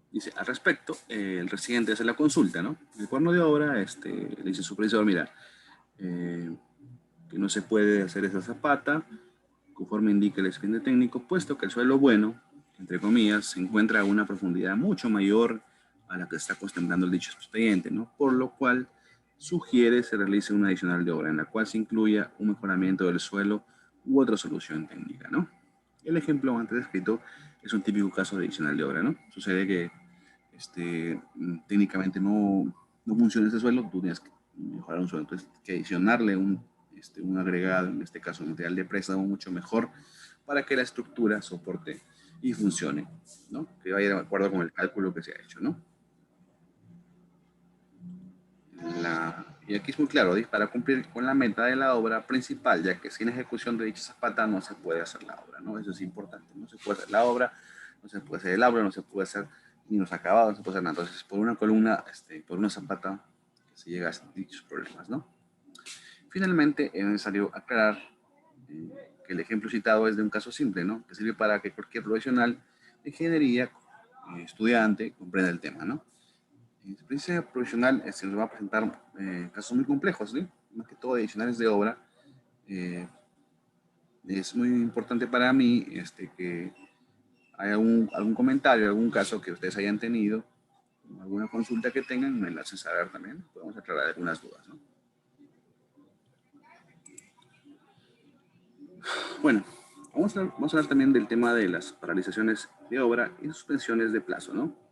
Dice, al respecto, el residente hace la consulta, ¿no? En el cuaderno de obra, le dice al supervisor, mira, que no se puede hacer esa zapata, conforme indica el expediente técnico, puesto que el suelo bueno, entre comillas, se encuentra a una profundidad mucho mayor a la que está contemplando el dicho expediente, ¿no? Por lo cual sugiere se realice una adicional de obra en la cual se incluya un mejoramiento del suelo u otra solución técnica, ¿no? El ejemplo antes descrito es un típico caso de adicional de obra, ¿no? Sucede que técnicamente no funciona ese suelo, tú tienes que mejorar un suelo, entonces hay que adicionarle un agregado, en este caso un material de préstamo mucho mejor, para que la estructura soporte y funcione, ¿no? Que vaya de acuerdo con el cálculo que se ha hecho, ¿no? Y aquí es muy claro, para cumplir con la meta de la obra principal, ya que sin ejecución de dicha zapata no se puede hacer la obra, ¿no? Eso es importante, no se puede hacer la obra, no se puede hacer el obra, no se puede hacer ni los acabados, no se puede hacer nada. Entonces, por una columna, por una zapata, se llega a dichos problemas, ¿no? Finalmente, es necesario aclarar que el ejemplo citado es de un caso simple, ¿no? Que sirve para que cualquier profesional de ingeniería, estudiante, comprenda el tema, ¿no? En experiencia profesional se nos va a presentar casos muy complejos, ¿sí? Más que todo adicionales de obra. Eh, es muy importante para mí que haya algún comentario, algún caso que ustedes hayan tenido, alguna consulta que tengan, me la hacen saber también. Podemos aclarar algunas dudas, ¿no? Bueno, vamos a hablar también del tema de las paralizaciones de obra y suspensiones de plazo, ¿no?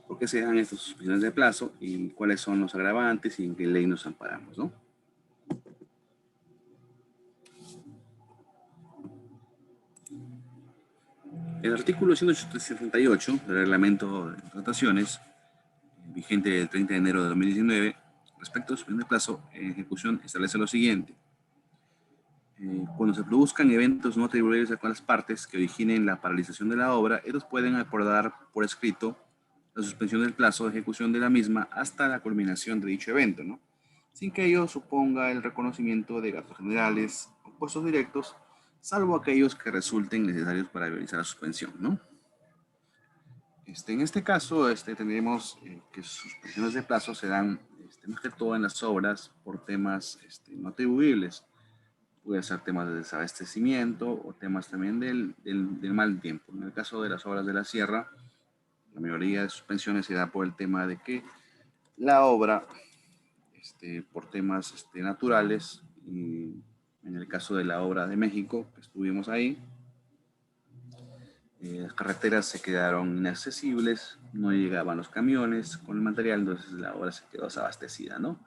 ¿Por qué se dan estas suspensiones de plazo y cuáles son los agravantes y en qué ley nos amparamos, ¿no? El artículo 178 del reglamento de contrataciones, vigente el 30 de enero de 2019, respecto a su primer plazo en ejecución, establece lo siguiente. Cuando se produzcan eventos no atribuibles a las partes que originen la paralización de la obra, ellos pueden acordar por escrito la suspensión del plazo de ejecución de la misma hasta la culminación de dicho evento, ¿no? Sin que ello suponga el reconocimiento de gastos generales o costos directos, salvo aquellos que resulten necesarios para realizar la suspensión, ¿no? En este caso, tendremos que suspensiones de plazo se dan más que todo en las obras por temas no atribuibles. Puede ser temas de desabastecimiento o temas también del mal tiempo. En el caso de las obras de la sierra, la mayoría de suspensiones se da por el tema de que la obra, por temas naturales, y en el caso de la obra de México, que estuvimos ahí, las carreteras se quedaron inaccesibles, no llegaban los camiones con el material, entonces la obra se quedó desabastecida, ¿no?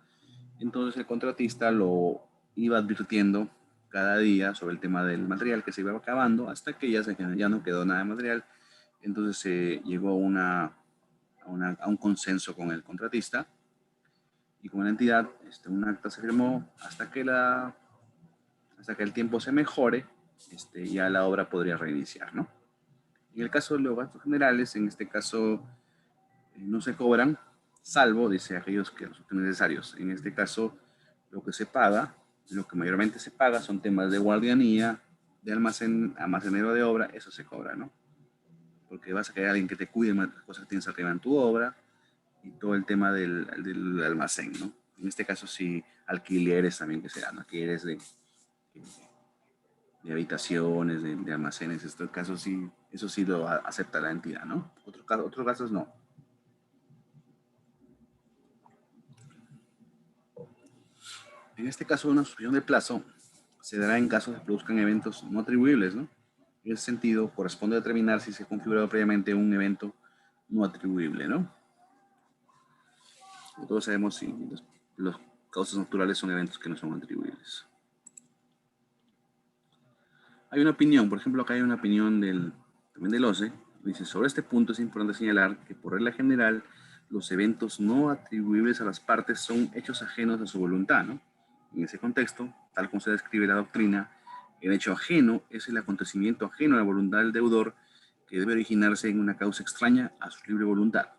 Entonces el contratista lo iba advirtiendo cada día sobre el tema del material que se iba acabando hasta que ya no quedó nada de material. Entonces se llegó a un consenso con el contratista y con la entidad. Un acta se firmó hasta que el tiempo se mejore, ya la obra podría reiniciar, ¿no? En el caso de los gastos generales, en este caso no se cobran, salvo, dice, aquellos que resulten necesarios. En este caso, lo que se paga, lo que mayormente se paga son temas de guardianía, de almacenero de obra, eso se cobra, ¿no? Porque vas a querer a alguien que te cuide las cosas que tienes arriba en tu obra y todo el tema del almacén, ¿no? En este caso sí, alquileres también que se dan, alquileres de habitaciones, de almacenes, en este caso sí, eso sí lo acepta la entidad, ¿no? Otros casos no. En este caso, una suspensión de plazo se dará en caso de que produzcan eventos no atribuibles, ¿no? En ese sentido, corresponde determinar si se ha configurado previamente un evento no atribuible, ¿no? Todos sabemos si los causas naturales son eventos que no son atribuibles. Hay una opinión, por ejemplo, acá hay una opinión también del OCE, dice, sobre este punto es importante señalar que por regla general los eventos no atribuibles a las partes son hechos ajenos a su voluntad, ¿no? En ese contexto, tal como se describe la doctrina, el hecho ajeno es el acontecimiento ajeno a la voluntad del deudor que debe originarse en una causa extraña a su libre voluntad.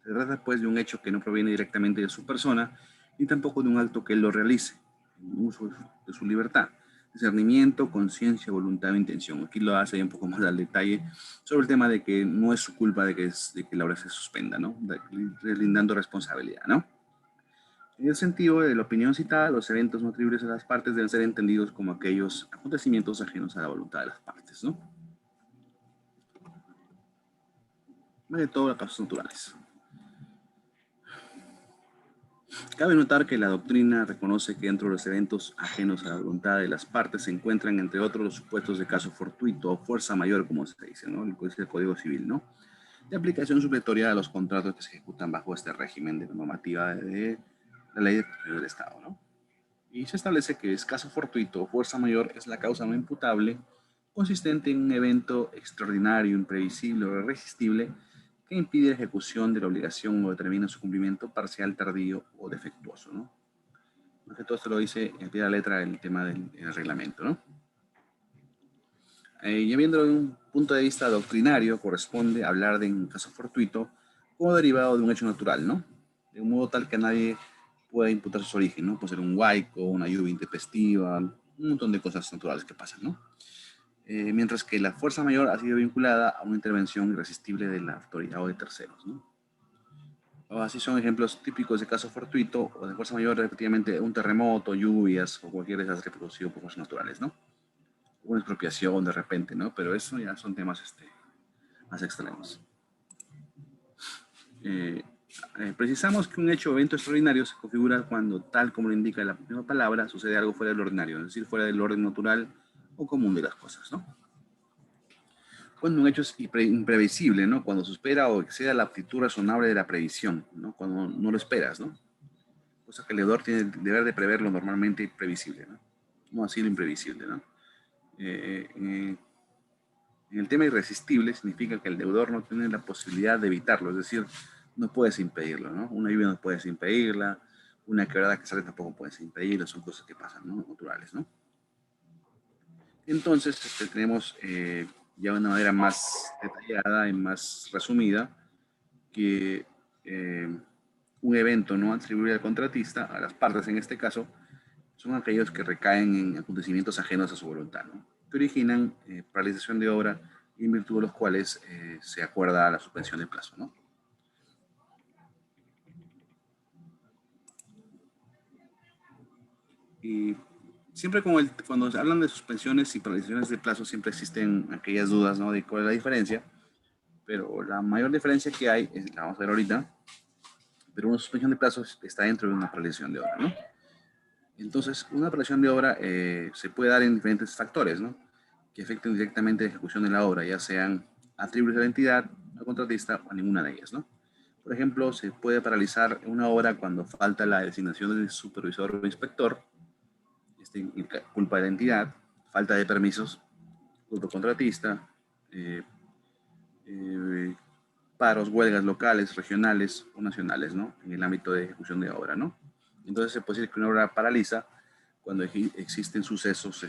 Se trata pues de un hecho que no proviene directamente de su persona, ni tampoco de un acto que él lo realice, en uso de su libertad. Discernimiento, conciencia, voluntad o intención. Aquí lo hace un poco más al detalle sobre el tema de que no es su culpa de que la obra se suspenda, ¿no? Deslindando responsabilidad, ¿no? En el sentido de la opinión citada, los eventos no atribuibles a las partes deben ser entendidos como aquellos acontecimientos ajenos a la voluntad de las partes, ¿no? Más de todo, las causas naturales. Cabe notar que la doctrina reconoce que dentro de los eventos ajenos a la voluntad de las partes se encuentran, entre otros, los supuestos de caso fortuito o fuerza mayor, como se dice, ¿no? El Código Civil, ¿no? De aplicación supletoria a los contratos que se ejecutan bajo este régimen de normativa de la ley de Protección del Estado, ¿no? Y se establece que es caso fortuito o fuerza mayor es la causa no imputable consistente en un evento extraordinario, imprevisible o irresistible que impide la ejecución de la obligación o determina su cumplimiento parcial, tardío o defectuoso, ¿no? Porque todo esto lo dice en pie de la letra el tema del reglamento, ¿no? Ya viéndolo de un punto de vista doctrinario, corresponde hablar de un caso fortuito como derivado de un hecho natural, ¿no? De un modo tal que nadie pueda imputar su origen, ¿no? Puede ser un huaico, una lluvia intempestiva, un montón de cosas naturales que pasan, ¿no? Mientras que la fuerza mayor ha sido vinculada a una intervención irresistible de la autoridad o de terceros, ¿no? Así son ejemplos típicos de caso fortuito o de fuerza mayor, efectivamente, un terremoto, lluvias o cualquier desastre producido por fuerzas naturales, ¿no? Una expropiación de repente, ¿no? Pero eso ya son temas más extremos. Eh, precisamos que un hecho o evento extraordinario se configura cuando, tal como lo indica la misma palabra, sucede algo fuera del ordinario, es decir, fuera del orden natural o común de las cosas, ¿no? Cuando un hecho es imprevisible, ¿no? Cuando supera o exceda la aptitud razonable de la previsión, ¿no? Cuando no lo esperas, ¿no? Cosa que el deudor tiene el deber de prever lo normalmente previsible, ¿no? No así lo imprevisible, ¿no? Eh, eh, En el tema irresistible significa que el deudor no tiene la posibilidad de evitarlo, es decir, no puedes impedirlo, ¿no? Una lluvia no puedes impedirla, una quebrada que sale tampoco puedes impedirla, son cosas que pasan, ¿no? Naturales, ¿no? Entonces, tenemos ya una manera más detallada y más resumida que un evento no atribuible al contratista, a las partes en este caso, son aquellos que recaen en acontecimientos ajenos a su voluntad, ¿no? Que originan paralización de obra y en virtud de los cuales se acuerda la suspensión de plazo, ¿no? Y siempre cuando se hablan de suspensiones y paralizaciones de plazo, siempre existen aquellas dudas, ¿no? De cuál es la diferencia, pero la mayor diferencia que hay, la vamos a ver ahorita, pero una suspensión de plazo está dentro de una paralización de obra, ¿no? Entonces, una paralización de obra se puede dar en diferentes factores, ¿no? Que afecten directamente la ejecución de la obra, ya sean atribuibles a la entidad, al contratista o a ninguna de ellas, ¿no? Por ejemplo, se puede paralizar una obra cuando falta la designación del supervisor o inspector, culpa de la entidad, falta de permisos, culpa del contratista, eh, eh, paros, huelgas locales, regionales o nacionales, ¿no? En el ámbito de ejecución de obra, ¿no? Entonces se puede decir que una obra paraliza cuando existen sucesos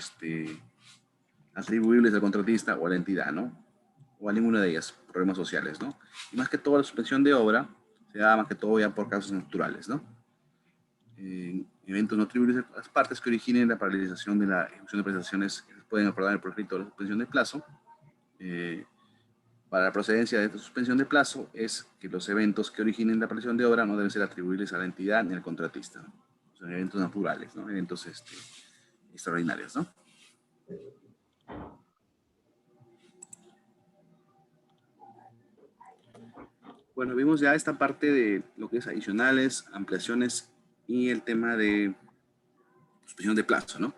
atribuibles al contratista o a la entidad, ¿no? O a ninguna de ellas, problemas sociales, ¿no? Y más que todo la suspensión de obra se da más que todo ya por causas naturales, ¿no? Eventos no atribuibles a las partes que originen la paralización de la ejecución de prestaciones que pueden acordar el proyecto de la suspensión de plazo. Eh, para la procedencia de esta suspensión de plazo es que los eventos que originen la paralización de obra no deben ser atribuibles a la entidad ni al contratista, ¿no? Son eventos naturales, ¿no? Eventos extraordinarios, ¿no? Bueno, vimos ya esta parte de lo que es adicionales, ampliaciones y el tema de suspensión de plazo, ¿no?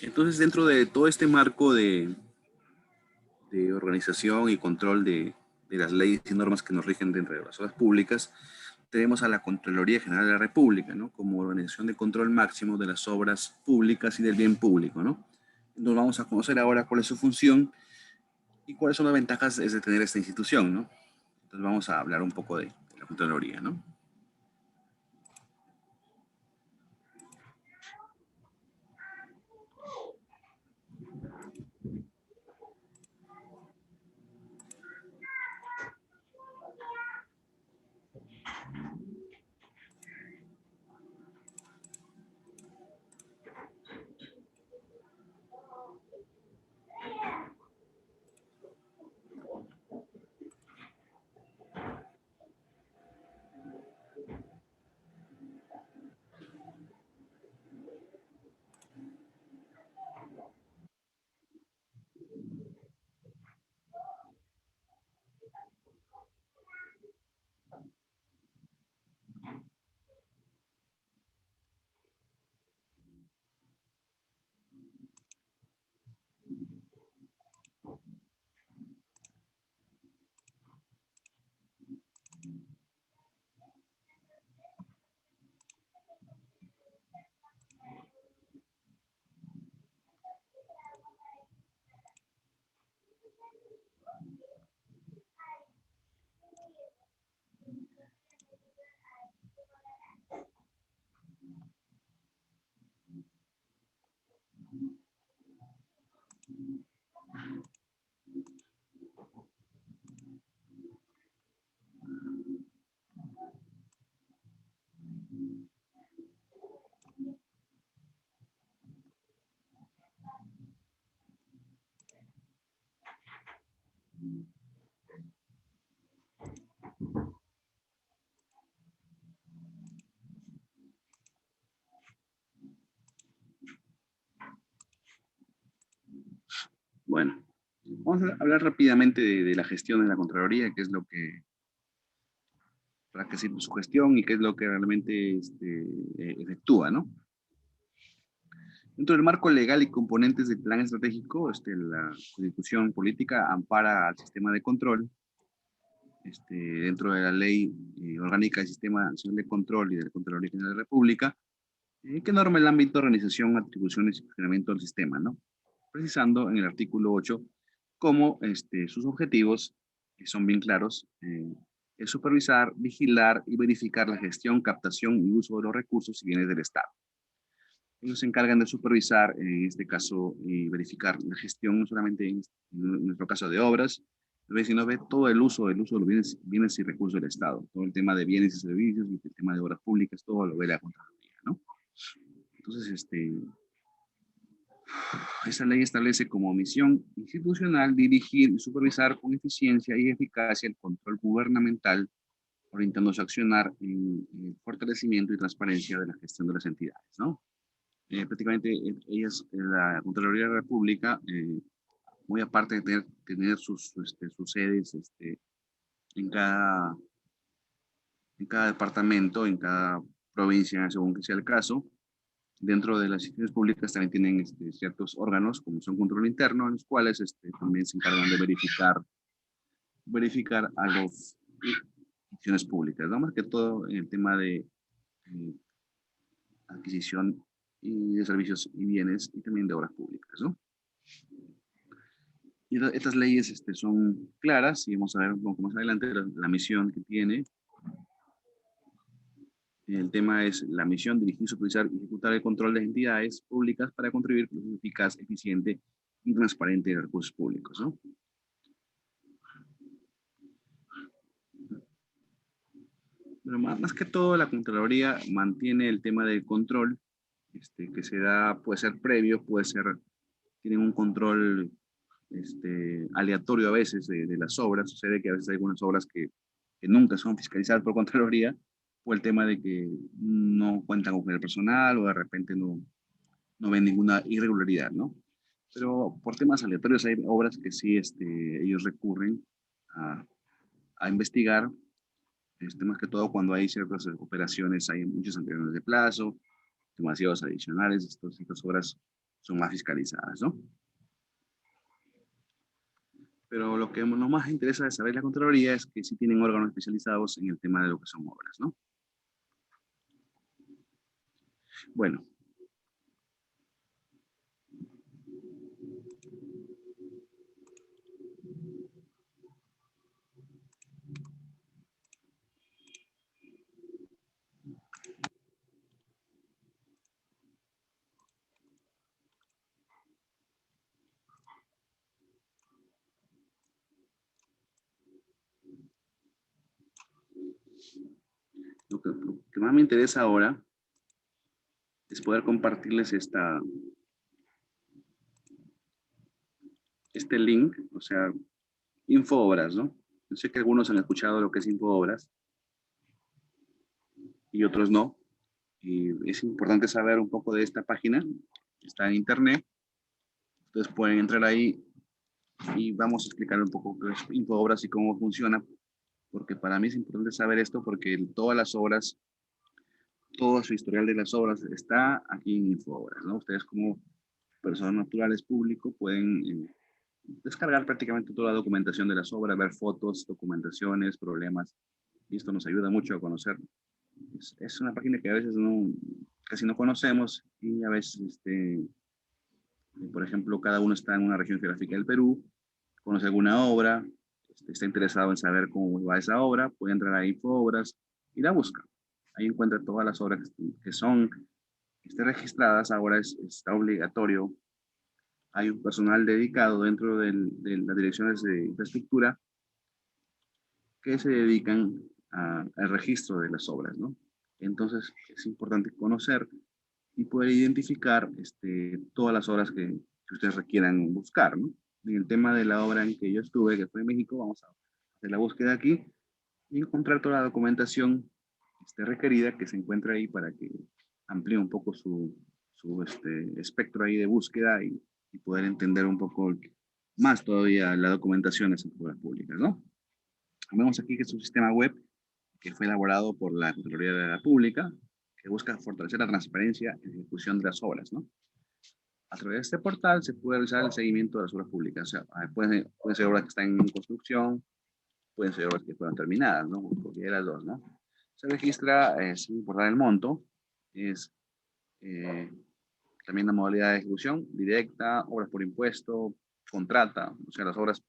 Entonces, dentro de todo este marco de organización y control de las leyes y normas que nos rigen dentro de las obras públicas, tenemos a la Contraloría General de la República, ¿no? Como organización de control máximo de las obras públicas y del bien público, ¿no? Nos vamos a conocer ahora cuál es su función y cuáles son las ventajas de tener esta institución, ¿no? Entonces vamos a hablar un poco de la Contraloría, ¿no? Bueno, vamos a hablar rápidamente de la gestión de la Contraloría, qué es lo que, para qué sirve su gestión y qué es lo que realmente efectúa, ¿no? Dentro del marco legal y componentes del plan estratégico, la Constitución política ampara al sistema de control, dentro de la ley orgánica del Sistema Nacional de Control y del Contraloría General de la República, que norma el ámbito, organización, atribuciones y funcionamiento del sistema, ¿no? Precisando en el artículo 8 como sus objetivos, que son bien claros, es supervisar, vigilar y verificar la gestión, captación y uso de los recursos y bienes del Estado. Ellos se encargan de supervisar, en este caso, y verificar la gestión, no solamente en nuestro caso de obras, sino ve todo el uso de los bienes y recursos del Estado. Todo el tema de bienes y servicios, y el tema de obras públicas, todo lo ve la Contraloría, ¿no? Entonces, esta ley establece como misión institucional dirigir y supervisar con eficiencia y eficacia el control gubernamental, orientándose a accionar en el fortalecimiento y transparencia de la gestión de las entidades, ¿no? Prácticamente ellas, la Contraloría de la República, muy aparte de tener sus sedes en cada, en cada departamento, en cada provincia, según que sea el caso, dentro de las instituciones públicas también tienen ciertos órganos, como son control interno, en los cuales también se encargan de verificar a las instituciones públicas, ¿no? Más que todo en el tema de eh, adquisición y de servicios y bienes y también de obras públicas, ¿no? Y estas leyes son claras y vamos a ver un poco más adelante la misión que tiene. El tema es la misión, dirigir, supervisar y ejecutar el control de entidades públicas para contribuir con un eficaz, eficiente y transparente de recursos públicos, ¿no? Pero más que todo, la Contraloría mantiene el tema del control, que se da, puede ser previo, puede ser, tienen un control aleatorio a veces de las obras. Sucede que a veces hay algunas obras que nunca son fiscalizadas por Contraloría, o el tema de que no cuentan con el personal o de repente no ven ninguna irregularidad, ¿no? Pero por temas aleatorios hay obras que sí ellos recurren a, a investigar, más que todo cuando hay ciertas operaciones, hay muchos anteriores de plazo, demasiados adicionales, estas obras son más fiscalizadas, ¿no? Pero lo que nos más interesa de saber la Contraloría es que sí tienen órganos especializados en el tema de lo que son obras, ¿no? Bueno, lo que más me interesa ahora es poder compartirles este link, o sea, Infoobras, ¿no? Yo sé que algunos han escuchado lo que es Infoobras y otros no. Y es importante saber un poco de esta página. Está en internet. Ustedes pueden entrar ahí y vamos a explicar un poco qué es Infoobras y cómo funciona. Porque para mí es importante saber esto porque todas las obras, todo su historial de las obras está aquí en Infoobras, ¿no? Ustedes como personas naturales público pueden descargar prácticamente toda la documentación de las obras, ver fotos, documentaciones, problemas. Y esto nos ayuda mucho a conocer. Es una página que a veces casi no conocemos y a veces, por ejemplo, cada uno está en una región geográfica del Perú, conoce alguna obra, está interesado en saber cómo va esa obra, puede entrar a Infoobras y la busca. Ahí encuentra todas las obras que son registradas. Ahora está obligatorio. Hay un personal dedicado dentro de las direcciones de infraestructura que se dedican al registro de las obras, ¿no? Entonces es importante conocer y poder identificar todas las obras que ustedes requieran buscar, ¿no? En el tema de la obra en que yo estuve, que fue en México, vamos a hacer la búsqueda aquí y encontrar toda la documentación requerida que se encuentra ahí para que amplíe un poco su espectro ahí de búsqueda y poder entender un poco más todavía la documentación de las obras públicas, ¿no? Vemos aquí que es un sistema web que fue elaborado por la Contraloría de la República, que busca fortalecer la transparencia en la ejecución de las obras, ¿no? A través de este portal se puede realizar el seguimiento de las obras públicas. O sea, pueden ser obras que están en construcción, pueden ser obras que fueron terminadas, ¿no? Cualquiera de las dos, ¿no? Se registra, sin importar el monto, es eh, también la modalidad de ejecución directa, obras por impuesto, contrata, o sea, las obras,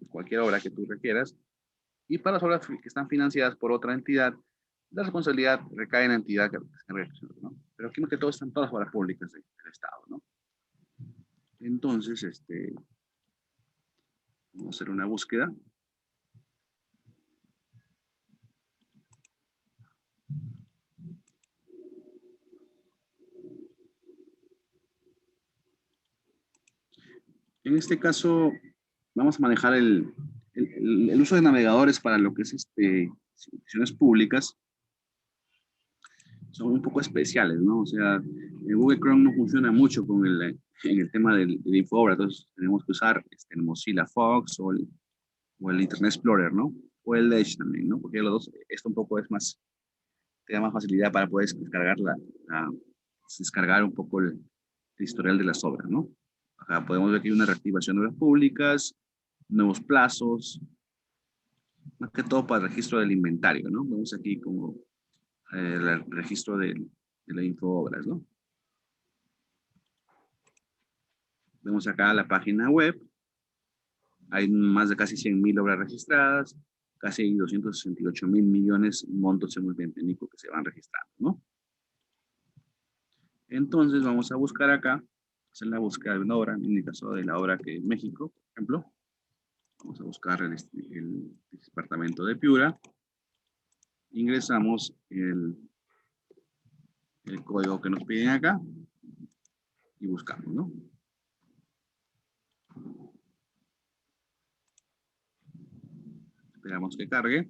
cualquier obra que tú requieras, y para las obras que están financiadas por otra entidad, la responsabilidad recae en la entidad que se realizó, ¿no? Pero aquí más que todo están todas las obras públicas del Estado, ¿no? Entonces, vamos a hacer una búsqueda. En este caso, vamos a manejar el uso de navegadores para lo que es instituciones públicas. Son un poco especiales, ¿no? O sea, el Google Chrome no funciona mucho en el tema de Infobra, entonces tenemos que usar el Mozilla Fox o el Internet Explorer, ¿no? O el Edge también, ¿no? Porque los dos, esto un poco es más, te da más facilidad para poder descargar, descargar un poco el historial de las obras, ¿no? Acá podemos ver que hay una reactivación de obras públicas, nuevos plazos, más que todo para el registro del inventario, ¿no? Vemos aquí como el registro de la Infobras, ¿no? Vemos acá la página web, hay más de casi 100.000 obras registradas, casi 268.000 millones montos en movimiento técnico que se van registrando, ¿no? Entonces vamos a buscar acá, hacer la búsqueda de una obra, en el caso de la obra que en México, por ejemplo, vamos a buscar el departamento de Piura, ingresamos el código que nos piden acá y buscamos, ¿no? Esperamos que cargue.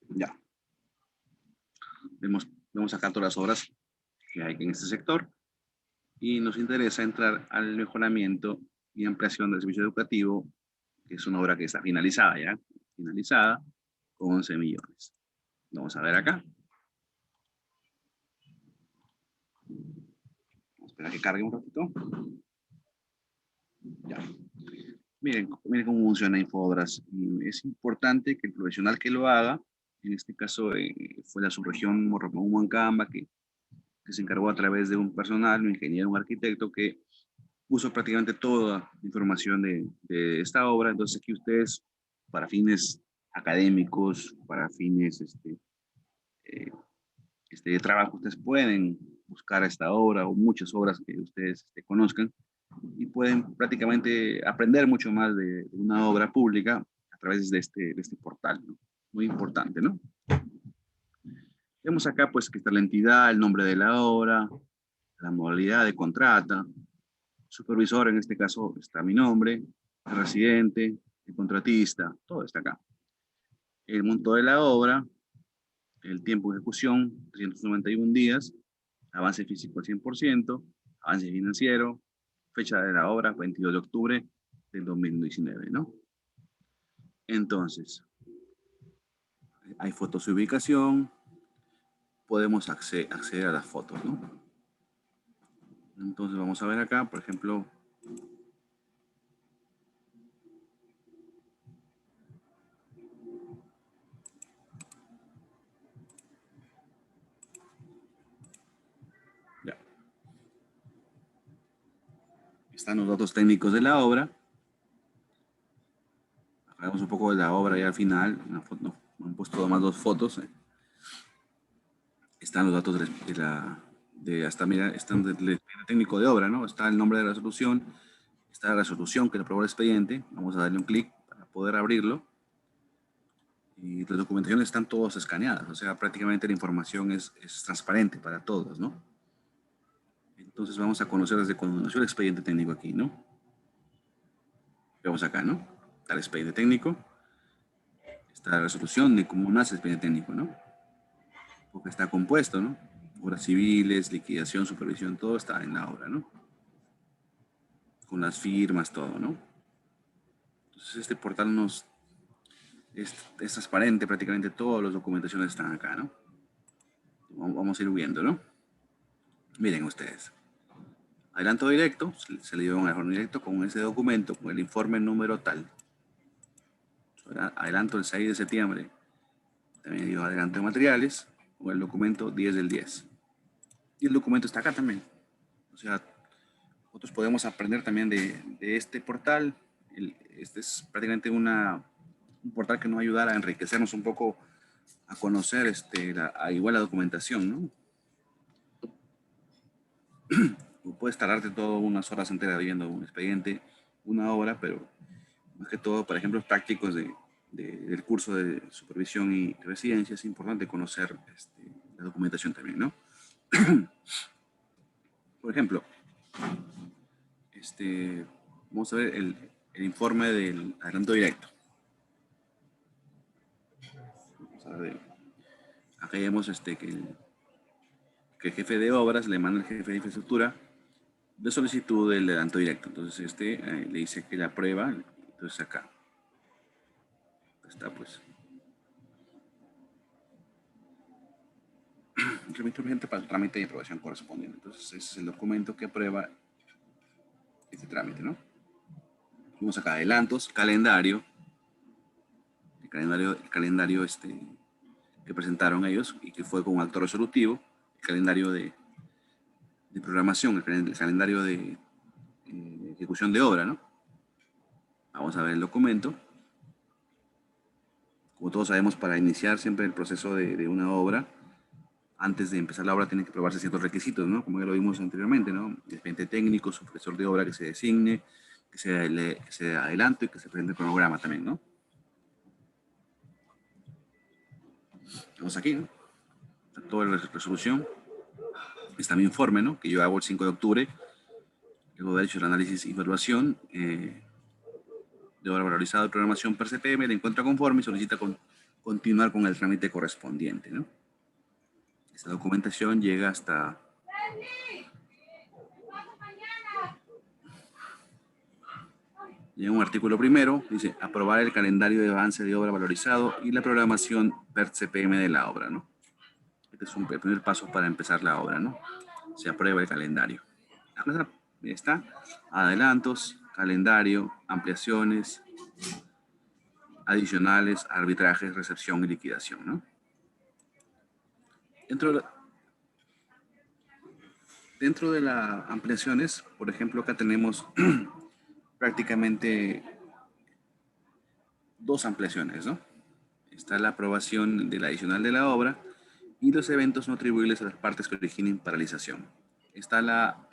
Ya. Vemos acá todas las obras que hay en este sector y nos interesa entrar al mejoramiento y ampliación del servicio educativo, que es una obra que está finalizada ya, finalizada con 11 millones. Vamos a ver acá. Vamos a esperar que cargue un ratito. Ya. Miren cómo funciona Infobras. Y es importante que el profesional que lo haga, en este caso fue la subregión Morropón Huancamba, que se encargó a través de un personal, un ingeniero, un arquitecto, que puso prácticamente toda la información de esta obra. Entonces aquí ustedes, para fines académicos, para fines eh, de trabajo, ustedes pueden buscar esta obra o muchas obras que ustedes conozcan y pueden prácticamente aprender mucho más de una obra pública a través de este portal, ¿no? Muy importante, ¿no? Vemos acá pues que está la entidad, el nombre de la obra, la modalidad de contrata, supervisor, en este caso está mi nombre, el residente, el contratista, todo está acá. El monto de la obra, el tiempo de ejecución, 391 días, avance físico al 100%, avance financiero, fecha de la obra, 22 de octubre del 2019, ¿no? Entonces, hay fotos de ubicación, podemos acceder a las fotos, ¿no? Entonces vamos a ver acá, por ejemplo, ya, están los datos técnicos de la obra. Hagamos un poco de la obra y al final, no, han puesto más dos fotos. Están los datos hasta mira, están del expediente técnico de obra, ¿no? Está el nombre de la resolución, está la resolución que le aprobó el expediente. Vamos a darle un clic para poder abrirlo. Y las documentaciones están todas escaneadas, o sea, prácticamente la información es transparente para todos, ¿no? Entonces vamos a conocer desde cuando nació el expediente técnico aquí, ¿no? Vemos acá, ¿no? Está el expediente técnico, está la resolución de cómo nace el expediente técnico, ¿no? Porque está compuesto, ¿no? Obras civiles, liquidación, supervisión, todo está en la obra, ¿no? Con las firmas, todo, ¿no? Entonces este portal es transparente, prácticamente todas las documentaciones están acá, ¿no? Vamos a ir viendo, ¿no? Miren ustedes. Adelanto directo, se le dio un error directo con ese documento, con el informe número tal. adelanto el 6 de septiembre, también digo adelanto de materiales, o el documento 10 del 10. Y el documento está acá también. O sea, nosotros podemos aprender también de este portal. Este es prácticamente un portal que nos va a ayudar a enriquecernos un poco, a conocer igual la documentación, ¿no? Puedes tardarte todo unas horas enteras viendo un expediente, una obra, pero más que todo, por ejemplo, prácticos del curso de supervisión y residencia, es importante conocer la documentación también, ¿no? Por ejemplo, vamos a ver el informe del adelanto directo. Vamos a ver, acá vemos que el jefe de obras le manda al jefe de infraestructura de solicitud del adelanto directo. Entonces le dice que la aprueba, entonces acá está pues. Trámite urgente para el trámite de aprobación correspondiente. Entonces ese es el documento que aprueba este trámite, ¿no? Vamos acá, adelantos, calendario, el calendario que presentaron ellos y que fue con un acto resolutivo, el calendario de programación, el calendario de ejecución de obra, ¿no? Vamos a ver el documento. Como todos sabemos, para iniciar siempre el proceso de una obra, antes de empezar la obra tienen que probarse ciertos requisitos, ¿no? Como ya lo vimos anteriormente, ¿no? El expediente técnico, su profesor de obra que se designe, que se adelante y que se presente el cronograma también, ¿no? Vamos aquí, ¿no? Está toda la resolución. Está mi informe, ¿no? Que yo hago el 5 de octubre. Luego de hecho el análisis y evaluación de obra valorizada de programación per CPM, le encuentra conforme y solicita continuar con el trámite correspondiente, ¿no? Esta documentación llega hasta llega un artículo primero, dice aprobar el calendario de avance de obra valorizado y la programación per CPM de la obra, ¿no? Este es el primer paso para empezar la obra, ¿no? Se aprueba el calendario. Acá está, adelantos, calendario, ampliaciones, adicionales, arbitrajes, recepción y liquidación, ¿no? Dentro de las ampliaciones, por ejemplo, acá tenemos prácticamente dos ampliaciones, ¿no? Está la aprobación del adicional de la obra y los eventos no atribuibles a las partes que originen paralización. Está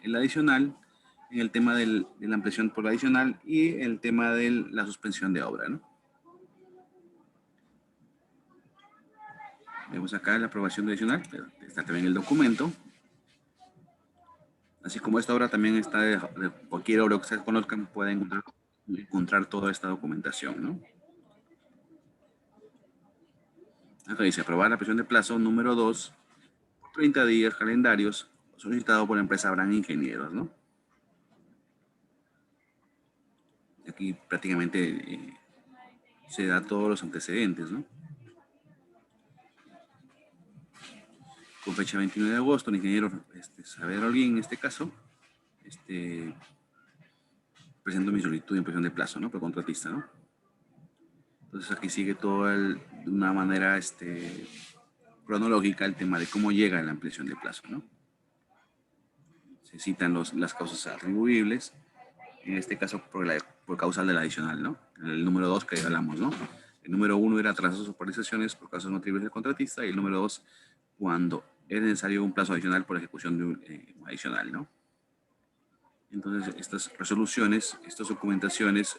el adicional en el tema de la ampliación por la adicional y el tema de la suspensión de obra, ¿no? Vemos acá la aprobación adicional, pero está también el documento. Así como esta obra también está de cualquier obra que ustedes conozcan, pueden encontrar toda esta documentación, ¿no? Acá dice aprobar la presión de plazo número 2 por 30 días calendarios solicitado por la empresa Abraham Ingenieros, ¿no? Aquí prácticamente se da todos los antecedentes, ¿no? Con fecha 29 de agosto, el ingeniero Saber Holguín, en este caso, presento mi solicitud de impresión de plazo, ¿no? Por contratista, ¿no? Entonces aquí sigue todo de una manera cronológica el tema de cómo llega la ampliación de plazo, ¿no? Se citan las causas atribuibles, en este caso por causal del adicional, ¿no? El número 2 que hablamos, ¿no? El número 1 era trazos o paralizaciones por causas no atribuibles del contratista y el número 2 cuando es necesario un plazo adicional por ejecución de un adicional, ¿no? Entonces, estas resoluciones, estas documentaciones,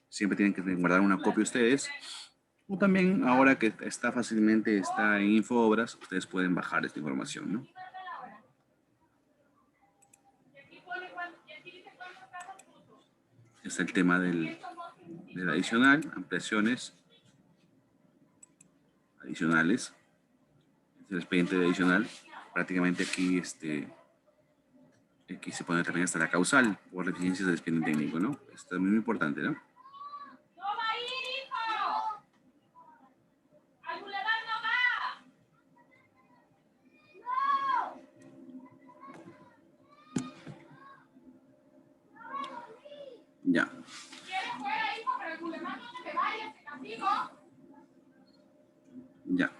siempre tienen que guardar una copia ustedes. O también, ahora que está en InfoObras, ustedes pueden bajar esta información, ¿no? Es el tema del adicional, ampliaciones adicionales. Es el expediente de adicional. Prácticamente aquí, aquí se pone también hasta la causal por deficiencias del expediente técnico, ¿no? Esto es muy importante, ¿no? Ya. Ya.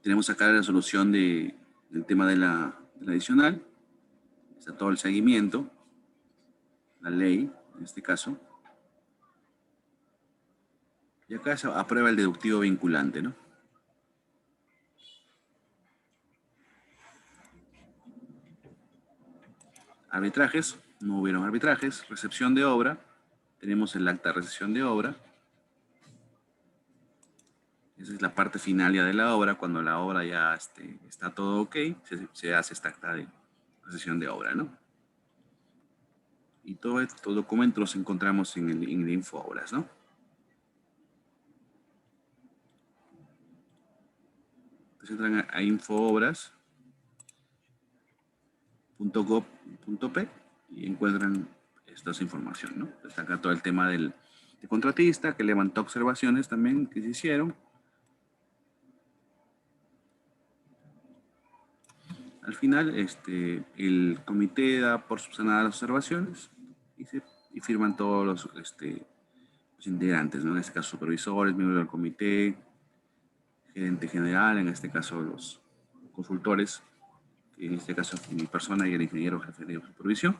Tenemos acá la solución del tema de la adicional. Está todo el seguimiento, la ley, en este caso. Y acá se aprueba el deductivo vinculante, ¿no? Arbitrajes, no hubieron arbitrajes. Recepción de obra, tenemos el acta de recepción de obra. Esa es la parte final ya de la obra. Cuando la obra ya está todo ok, se hace esta acta de recepción de obra, ¿no? Y todos estos documentos los encontramos en el InfoObras, ¿no? Entonces entran a infoobras.gov.p y encuentran esta información, ¿no? Está acá todo el tema del contratista que levantó observaciones también que se hicieron. Al final, el comité da por subsanadas las observaciones y firman todos los integrantes, ¿no? En este caso, supervisores, miembros del comité, gerente general, en este caso, los consultores, que en este caso, mi persona y el ingeniero jefe de supervisión.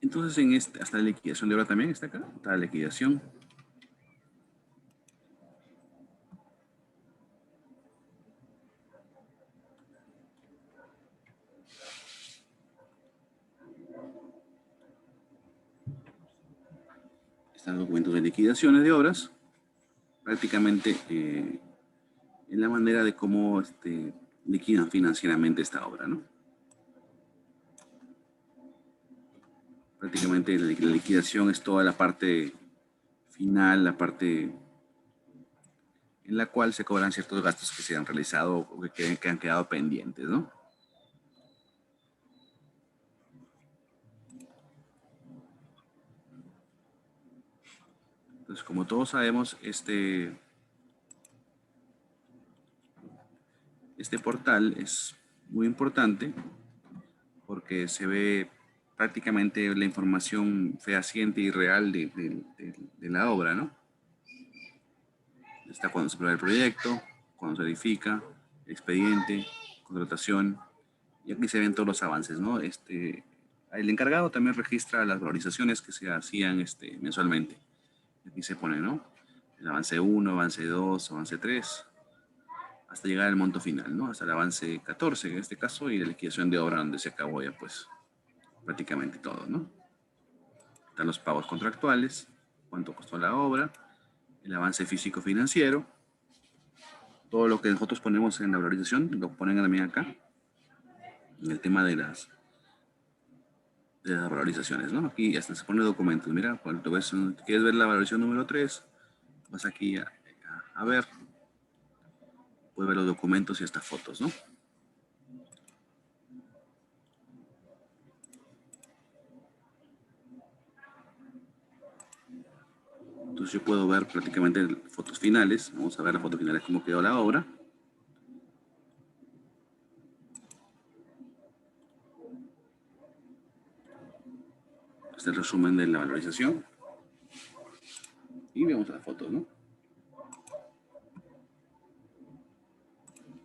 Entonces, hasta la liquidación de obra también está acá, está la liquidación. Están los documentos de liquidaciones de obras, prácticamente en la manera de cómo liquidan financieramente esta obra, ¿no? Prácticamente la liquidación es toda la parte final, la parte en la cual se cobran ciertos gastos que se han realizado o que han quedado pendientes, ¿no? Entonces, como todos sabemos, este portal es muy importante porque se ve prácticamente la información fehaciente y real de la obra, ¿no? Está cuando se prueba el proyecto, cuando se edifica, expediente, contratación, y aquí se ven todos los avances, ¿no? El encargado también registra las valorizaciones que se hacían mensualmente. Aquí se pone, ¿no? El avance 1, avance 2, avance 3, hasta llegar al monto final, ¿no? Hasta el avance 14 en este caso y la liquidación de obra donde se acabó ya pues prácticamente todo, ¿no? Están los pagos contractuales, cuánto costó la obra, el avance físico financiero, todo lo que nosotros ponemos en la valorización lo ponen también acá, en el tema de las valorizaciones, ¿no? Aquí hasta se pone documentos, mira, cuando ves, quieres ver la valorización número 3, vas aquí a ver, puedes ver los documentos y estas fotos, ¿no? Entonces yo puedo ver prácticamente fotos finales. Vamos a ver las fotos finales, cómo quedó la obra. Este es el resumen de la valorización. Y vemos las fotos, ¿no?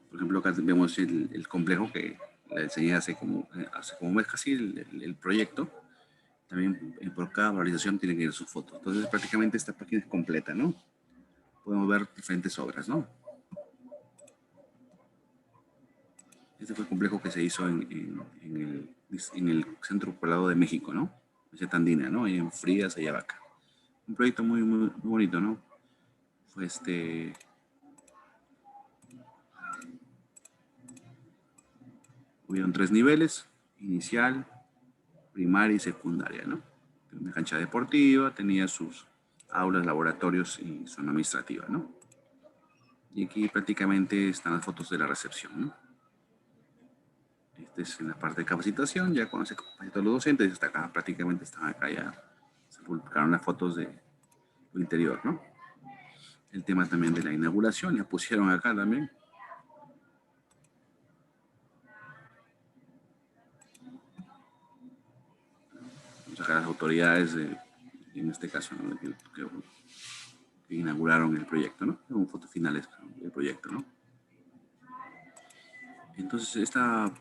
Por ejemplo, acá vemos el complejo que le enseñé hace como un mes casi el proyecto. También por cada valorización tiene que ir su foto. Entonces prácticamente esta página es completa, ¿no? Podemos ver diferentes obras, ¿no? Este fue el complejo que se hizo en el Centro Poblado de México, ¿no? Meseta Andina, ¿no? Ahí en Frías, Ayabaca. Un proyecto muy, muy, muy bonito, ¿no? Fue hubieron 3 niveles, inicial, primaria y secundaria, ¿no? Una cancha deportiva, tenía sus aulas, laboratorios y zona administrativa, ¿no? Y aquí prácticamente están las fotos de la recepción, ¿no? Este es en la parte de capacitación, ya cuando se capacitó a los docentes, hasta acá, prácticamente están acá ya, se publicaron las fotos del interior, ¿no? El tema también de la inauguración, la pusieron acá también. Vamos a sacar las autoridades en este caso, ¿no? Que inauguraron el proyecto, ¿no? Son fotos finales del proyecto, ¿no? Entonces, esta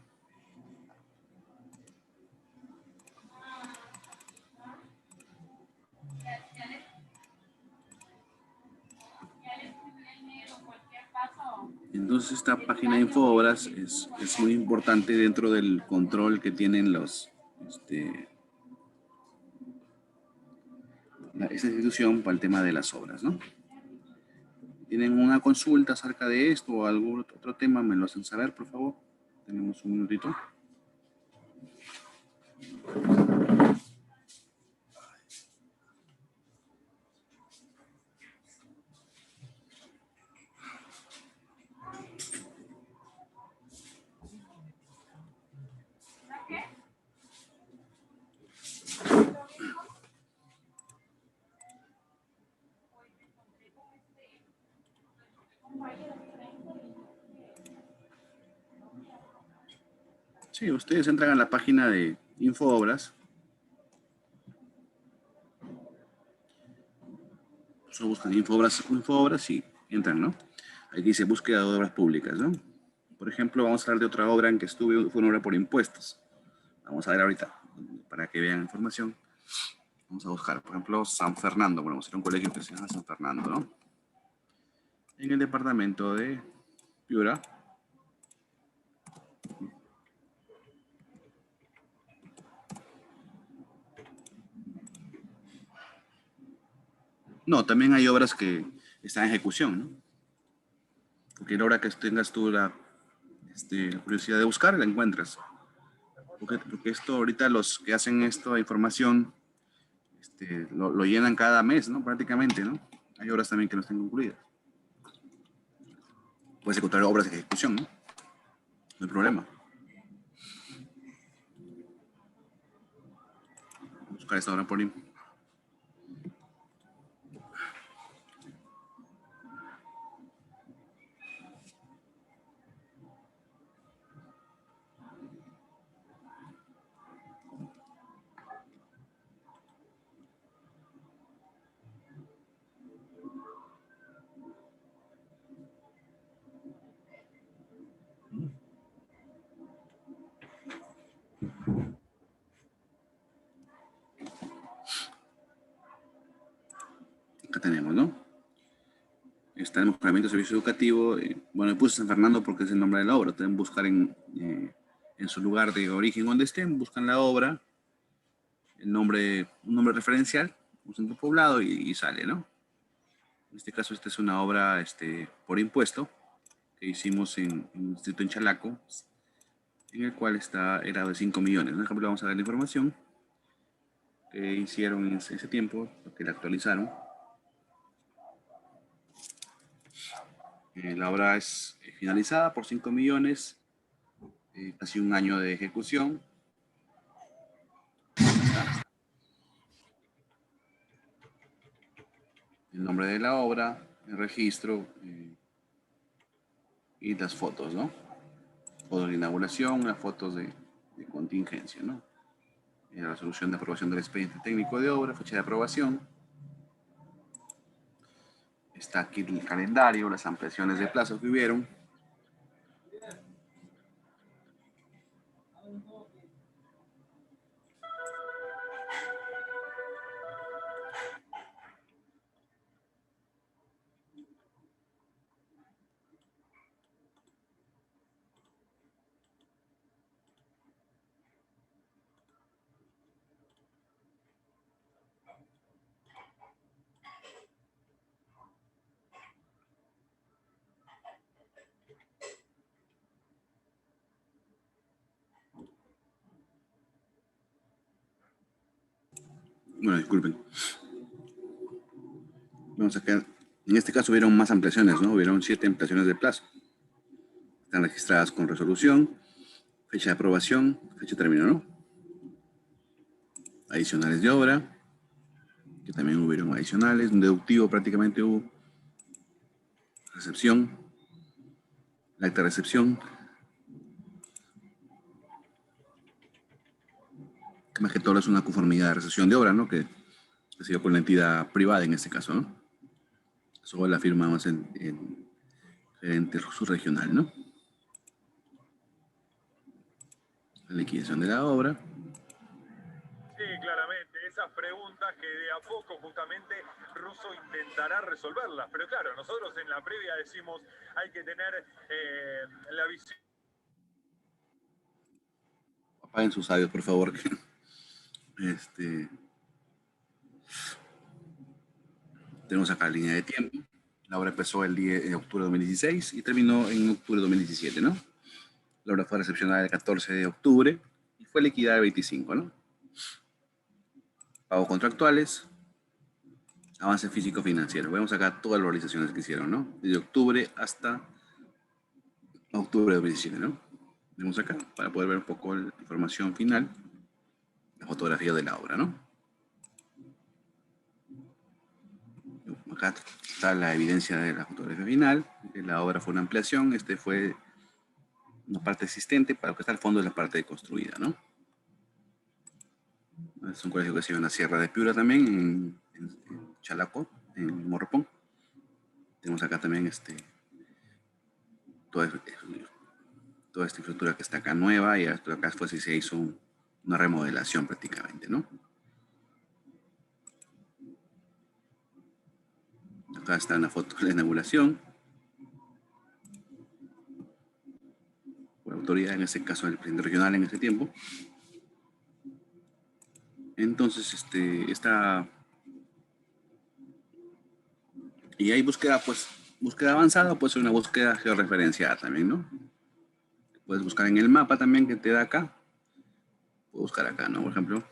página de Infobras es muy importante dentro del control que tienen esta institución para el tema de las obras, ¿no? ¿Tienen una consulta acerca de esto o algún otro tema? Me lo hacen saber, por favor. Tenemos un minutito. Sí, ustedes entran a la página de Infobras. Solo buscan Infobras y entran, ¿no? Aquí dice búsqueda de obras públicas, ¿no? Por ejemplo, vamos a hablar de otra obra en que estuve, fue una obra por impuestos. Vamos a ver ahorita, para que vean información. Vamos a buscar, por ejemplo, San Fernando. Bueno, vamos a ir a un colegio que se llama San Fernando, ¿no? En el departamento de Piura. No, también hay obras que están en ejecución, ¿no? Cualquier obra que tengas tú la curiosidad de buscar, la encuentras. Porque esto ahorita los que hacen esta información lo llenan cada mes, ¿no? Prácticamente, ¿no? Hay obras también que no están concluidas. Puedes encontrar obras de ejecución, ¿no? No hay problema. Buscar esta obra por ahí. Acá tenemos, ¿no? Está el mejoramiento del servicio educativo. Bueno, puse San Fernando porque es el nombre de la obra. Pueden buscar en su lugar de origen donde estén, buscan la obra, un nombre referencial, un centro poblado y sale, ¿no? En este caso, esta es una obra por impuesto que hicimos en un distrito en Chalaco, en el cual era de 5 millones. Por ejemplo, vamos a ver la información que hicieron en ese tiempo, que la actualizaron. La obra es finalizada por 5 millones, casi un año de ejecución. El nombre de la obra, el registro y las fotos, ¿no? Fotos de inauguración, las fotos de contingencia, ¿no? La resolución de aprobación del expediente técnico de obra, fecha de aprobación. Está aquí el calendario, las ampliaciones de plazo que hubieron. Bueno, disculpen. Vamos a quedar. En este caso hubieron más ampliaciones, ¿no? Hubieron 7 ampliaciones de plazo. Están registradas con resolución, fecha de aprobación, fecha de término, ¿no? Adicionales de obra, que también hubieron adicionales, un deductivo prácticamente hubo. Recepción, la acta de recepción. Más que todo es una conformidad de recepción de obra, ¿no? Que Ha sido por una entidad privada en este caso, ¿no? Solo la firmamos en gerente subregional, ¿no? La liquidación de la obra. Sí, claramente, esas preguntas que de a poco justamente Russo intentará resolverlas. Pero claro, nosotros en la previa decimos hay que tener la visión. Apaguen sus audios, por favor. Tenemos acá la línea de tiempo. La obra empezó el 10 de octubre de 2016 y terminó en octubre de 2017, ¿no? La obra fue recepcionada el 14 de octubre y fue liquidada el 25, ¿no? Pagos contractuales, avance físico-financiero. Vemos acá todas las realizaciones que hicieron, ¿no? Desde octubre hasta octubre de 2017, ¿no? Vemos acá para poder ver un poco la información final, la fotografía de la obra, ¿no? Acá está la evidencia de la fotografía final. La obra fue una ampliación. Este fue una parte existente, para lo que está al fondo es la parte construida, ¿no? Es un colegio que se llama en la Sierra de Piura también, en Chalaco, en Morropón. Tenemos acá también toda, toda esta infraestructura que está acá nueva y acá pues sí se hizo una remodelación prácticamente, ¿no? Acá está una foto de la inauguración. Por autoridad, en este caso el presidente regional en ese tiempo. Entonces, está... Y hay búsqueda, pues, búsqueda avanzada, puede ser una búsqueda georreferenciada también, ¿no? Puedes buscar en el mapa también que te da acá. Puedo buscar acá, ¿no? Por ejemplo.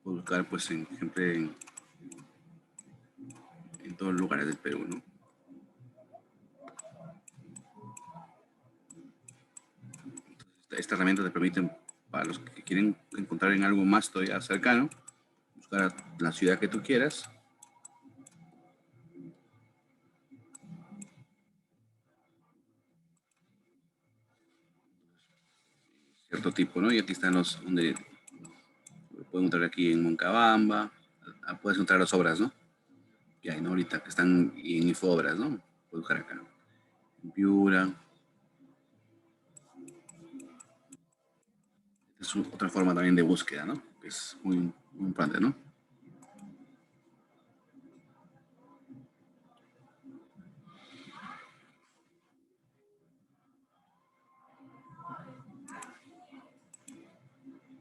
Puedo buscar, pues, siempre en todos los lugares del Perú, ¿no? Esta herramienta te permite, para los que quieren encontrar en algo más todavía cercano, buscar la ciudad que tú quieras. Cierto tipo, ¿no? Y aquí están los, donde puedes encontrar aquí en Moncabamba, puedes encontrar las obras, ¿no? Que hay, ¿no? Ahorita que están en Infobras, ¿no? Puedes buscar acá. En Piura. Es otra forma también de búsqueda, ¿no? Que es muy, muy importante, ¿no?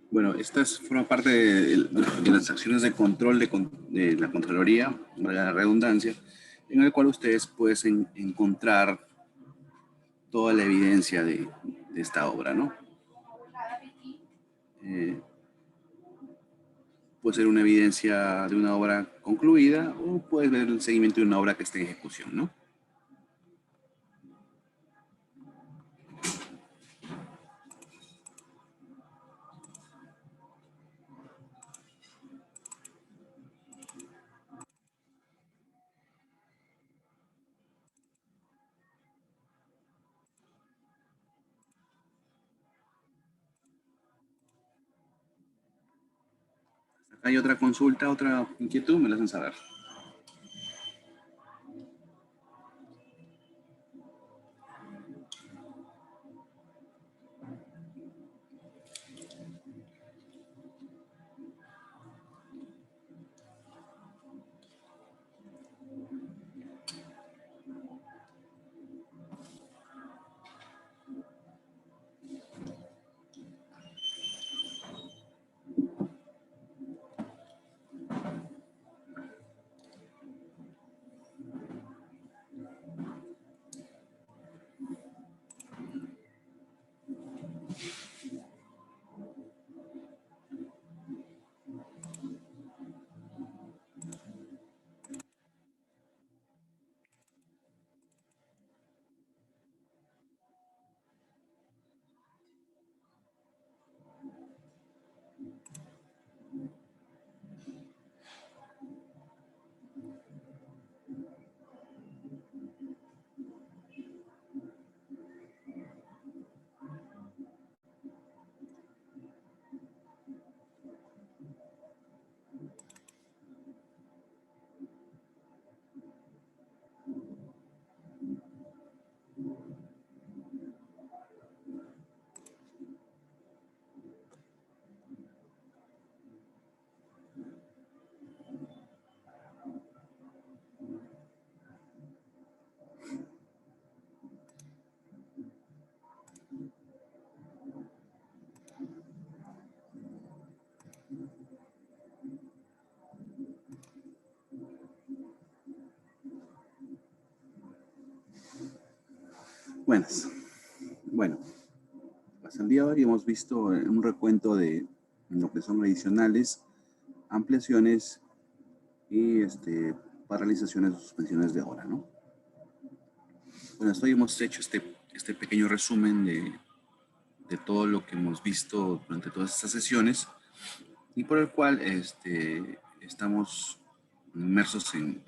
Bueno, estas forman parte de las acciones de control de la Contraloría, valga la redundancia, en el cual ustedes pueden encontrar toda la evidencia de esta obra, ¿no? Puede ser una evidencia de una obra concluida o puedes ver el seguimiento de una obra que esté en ejecución, ¿no? Hay otra consulta, otra inquietud, me la hacen saber. Buenas. Bueno, hasta el día de hoy hemos visto un recuento de lo que son adicionales, ampliaciones y paralizaciones o suspensiones de obra, ¿no? Bueno, hasta hoy hemos hecho este pequeño resumen de todo lo que hemos visto durante todas estas sesiones y por el cual estamos inmersos en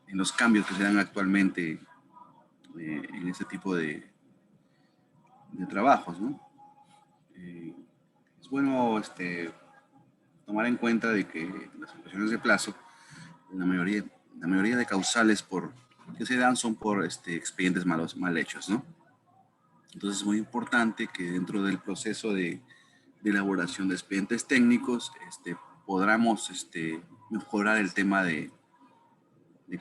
los cambios que se dan actualmente en este tipo de trabajos, ¿no? Es bueno tomar en cuenta de que las ampliaciones de plazo, la mayoría de causales que se dan son por expedientes mal hechos, ¿no? Entonces es muy importante que dentro del proceso de elaboración de expedientes técnicos podamos mejorar el tema de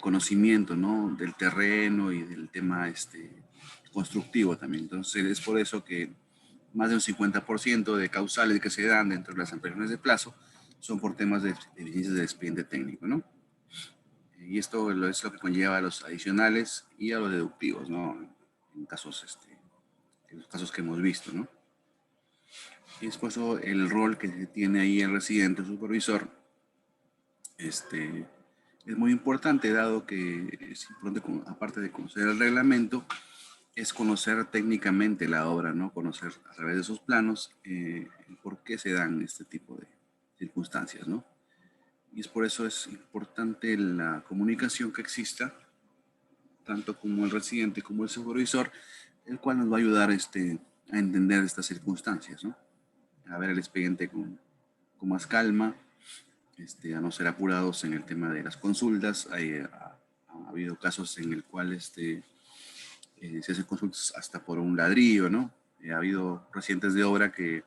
conocimiento, ¿no? Del terreno y del tema constructivo también. Entonces es por eso que más de un 50% de causales que se dan dentro de las ampliaciones de plazo son por temas de deficiencias del expediente técnico, ¿no? Y esto es lo que conlleva a los adicionales y a los deductivos, ¿no? En los casos que hemos visto, ¿no? Y es por eso el rol que tiene ahí el residente o supervisor es muy importante, dado que es importante, aparte de conocer el reglamento, es conocer técnicamente la obra, ¿no? Conocer a través de esos planos por qué se dan este tipo de circunstancias, ¿no? Y es por eso es importante la comunicación que exista, tanto como el residente como el supervisor, el cual nos va a ayudar a entender estas circunstancias, ¿no? A ver el expediente con más calma, a no ser apurados en el tema de las consultas. Ha habido casos en el cual se hacen consultas hasta por un ladrillo, ¿no? Ha habido residentes de obra que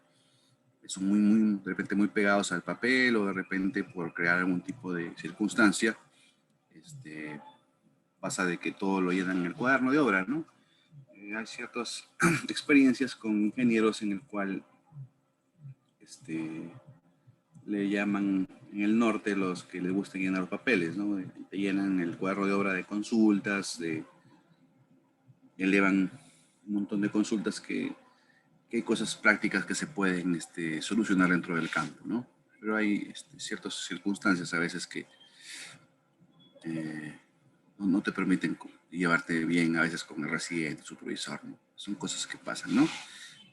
son de repente muy pegados al papel o de repente por crear algún tipo de circunstancia, pasa de que todo lo llenan en el cuaderno de obra, ¿no? Hay ciertas experiencias con ingenieros en el cual le llaman en el norte los que les gusta llenar los papeles, ¿no? Te llenan el cuadro de obra de consultas, elevan un montón de consultas que hay cosas prácticas que se pueden solucionar dentro del campo, ¿no? Pero hay ciertas circunstancias a veces que no te permiten llevarte bien a veces con el residente, el supervisor, ¿no? Son cosas que pasan, ¿no?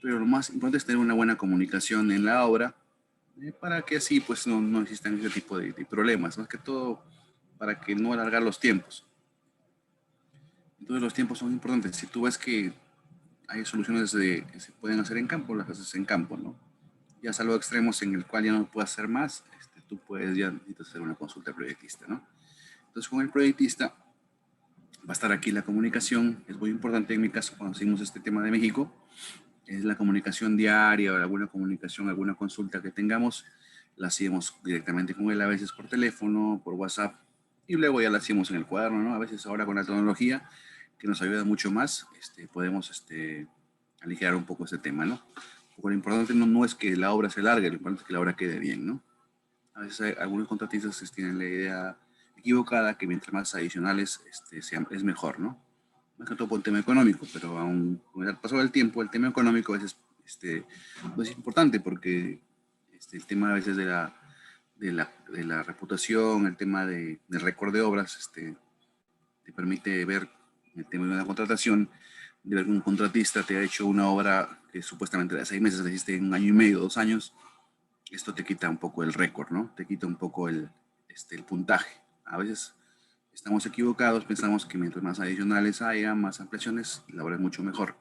Pero lo más importante es tener una buena comunicación en la obra para que así pues no existan ese tipo de problemas, más que todo para que no alargar los tiempos. Entonces los tiempos son importantes. Si tú ves que hay soluciones que se pueden hacer en campo, las haces en campo, ¿no? Ya salvo extremos en el cual ya no puedes hacer más, tú ya necesitas hacer una consulta al proyectista, ¿no? Entonces con el proyectista va a estar aquí la comunicación. Es muy importante en mi caso cuando hicimos este tema de México, es la comunicación diaria o alguna comunicación, alguna consulta que tengamos, la hacíamos directamente con él, a veces por teléfono, por WhatsApp, y luego ya la hacíamos en el cuaderno, ¿no? A veces ahora con la tecnología, que nos ayuda mucho más, podemos aligerar un poco ese tema, ¿no? Porque lo importante no es que la obra se largue, lo importante es que la obra quede bien, ¿no? A veces algunos contratistas tienen la idea equivocada que mientras más adicionales es mejor, ¿no? Más que todo por el tema económico, pero aún con el paso del tiempo, el tema económico a veces no es importante porque el tema a veces de la reputación, el tema del récord de obras, te permite ver el tema de una contratación, de ver que un contratista te ha hecho una obra que supuestamente de 6 meses, le hiciste en 1 año y medio, 2 años. Esto te quita un poco el récord, ¿no? Te quita un poco el puntaje. A veces estamos equivocados, pensamos que mientras más adicionales haya, más ampliaciones, la obra es mucho mejor.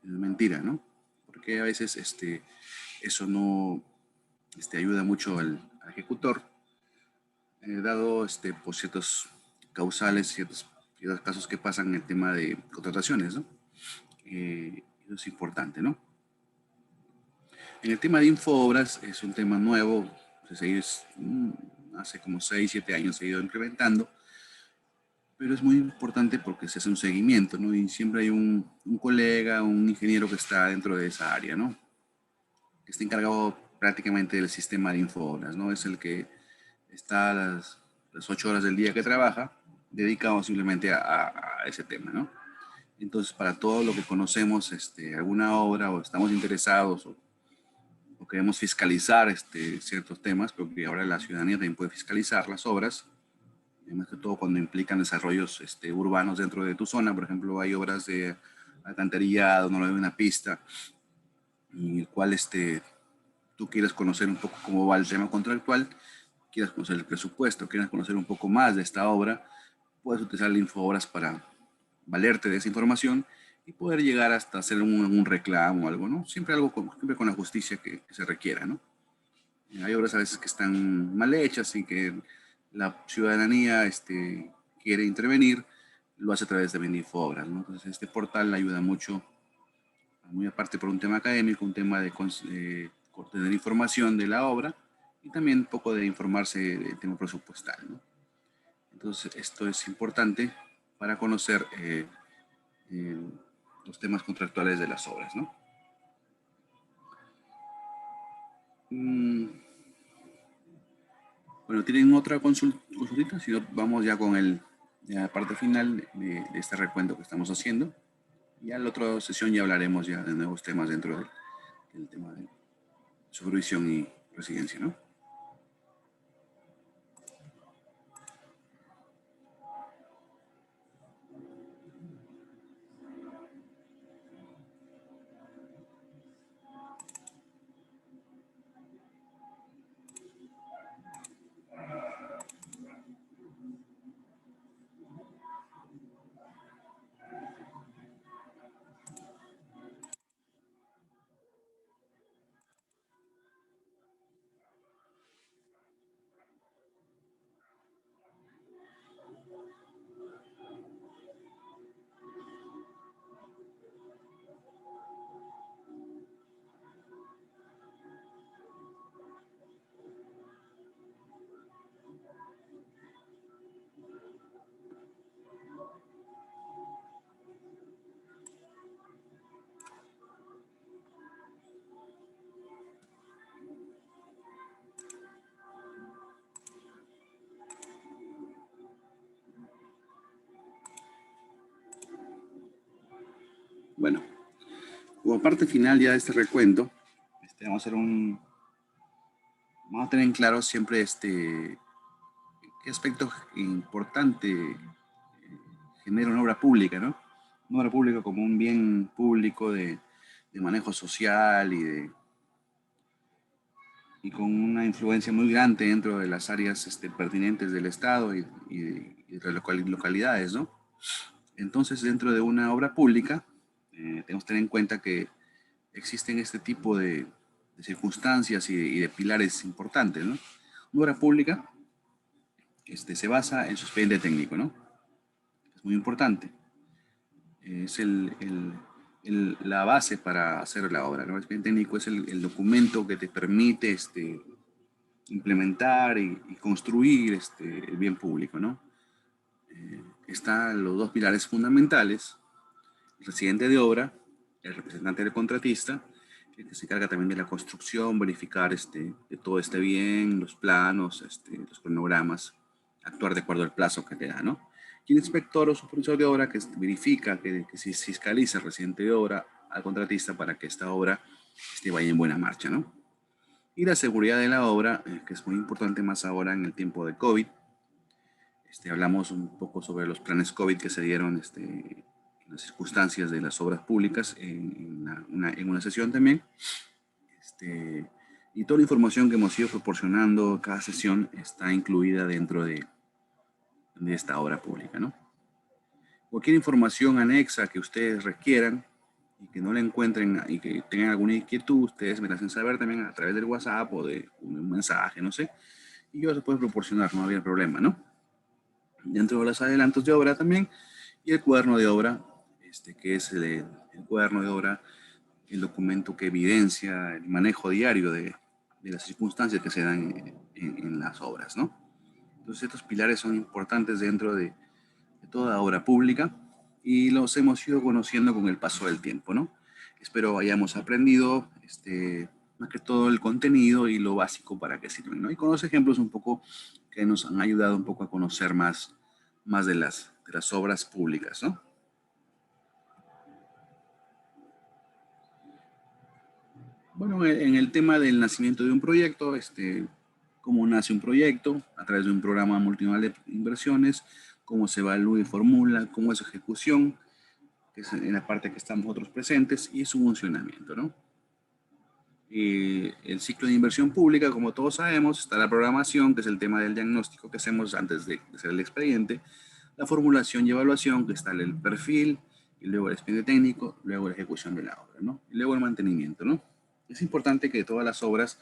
Es mentira, ¿no? Porque a veces eso no ayuda mucho al ejecutor, dado por ciertos causales, ciertos casos que pasan en el tema de contrataciones, ¿no? Eso es importante, ¿no? En el tema de Infobras es un tema nuevo, hace como 6, 7 años se ha ido implementando, pero es muy importante porque se hace un seguimiento, ¿no? Y siempre hay un colega, un ingeniero que está dentro de esa área, ¿no? Que está encargado prácticamente del sistema de Infobras, ¿no? Es el que está a las 8 horas del día que trabaja, dedicado simplemente a ese tema, ¿no? Entonces, para todo lo que conocemos, alguna obra o estamos interesados o queremos fiscalizar ciertos temas, porque ahora la ciudadanía también puede fiscalizar las obras, más que todo cuando implican desarrollos urbanos dentro de tu zona. Por ejemplo, hay obras de alcantarillado, no hay una pista, en el cual tú quieres conocer un poco cómo va el tema contractual, quieras conocer el presupuesto, quieras conocer un poco más de esta obra, puedes utilizar el Infobras para valerte de esa información y poder llegar hasta hacer un reclamo o algo, ¿no? Siempre algo siempre con la justicia que se requiera, ¿no? Hay obras a veces que están mal hechas y que la ciudadanía quiere intervenir, lo hace a través de Infobras, ¿no? Entonces este portal ayuda mucho, muy aparte por un tema académico, un tema de tener información de la obra y también un poco de informarse del tema presupuestal, ¿no? Entonces esto es importante para conocer eh, los temas contractuales de las obras, ¿no? Mm, bueno, ¿tienen otra consultita? Si no, vamos ya con la parte final de este recuento que estamos haciendo. Ya en la otra sesión ya hablaremos ya de nuevos temas dentro del tema de supervisión y residencia, ¿no? Bueno, como parte final ya de este recuento, vamos a tener en claro siempre qué aspecto importante genera una obra pública, ¿no? Una obra pública como un bien público de manejo social y con una influencia muy grande dentro de las áreas pertinentes del Estado y de localidades, ¿no? Entonces, dentro de una obra pública, tenemos que tener en cuenta que existen este tipo de circunstancias y de pilares importantes, ¿no? Una obra pública se basa en su expediente técnico, ¿no? Es muy importante. Es la base para hacer la obra, ¿no? El expediente técnico es el documento que te permite implementar y construir el bien público, ¿no? Están los dos pilares fundamentales: el residente de obra, el representante del contratista, que se encarga también de la construcción, verificar que todo esté bien, los planos, los cronogramas, actuar de acuerdo al plazo que te da, ¿no? Y el inspector o supervisor de obra que verifica, que se fiscaliza el residente de obra al contratista para que esta obra vaya en buena marcha, ¿no? Y la seguridad de la obra, que es muy importante más ahora en el tiempo de COVID. Hablamos un poco sobre los planes COVID que se dieron en las circunstancias de las obras públicas en una sesión también. Y toda la información que hemos ido proporcionando cada sesión está incluida dentro de esta obra pública, ¿no? Cualquier información anexa que ustedes requieran y que no la encuentren y que tengan alguna inquietud, ustedes me la hacen saber también a través del WhatsApp o de un mensaje, no sé, y yo se puedo proporcionar, no había problema, ¿no? Dentro de los adelantos de obra también, y el cuaderno de obra, que es el cuaderno de obra, el documento que evidencia el manejo diario de las circunstancias que se dan en las obras, ¿no? Entonces estos pilares son importantes dentro de toda obra pública y los hemos ido conociendo con el paso del tiempo, ¿no? Espero hayamos aprendido más que todo el contenido y lo básico para qué sirven, ¿no? Y con los ejemplos un poco que nos han ayudado un poco a conocer más de las obras públicas, ¿no? Bueno, en el tema del nacimiento de un proyecto, cómo nace un proyecto a través de un programa multinacional de inversiones, cómo se evalúa y formula, cómo es su ejecución, que es en la parte que estamos nosotros presentes, y su funcionamiento, ¿no? Y el ciclo de inversión pública, como todos sabemos, está la programación, que es el tema del diagnóstico que hacemos antes de hacer el expediente, la formulación y evaluación, que está el perfil, y luego el expediente técnico, luego la ejecución de la obra, ¿no? Y luego el mantenimiento, ¿no? Es importante que todas las obras,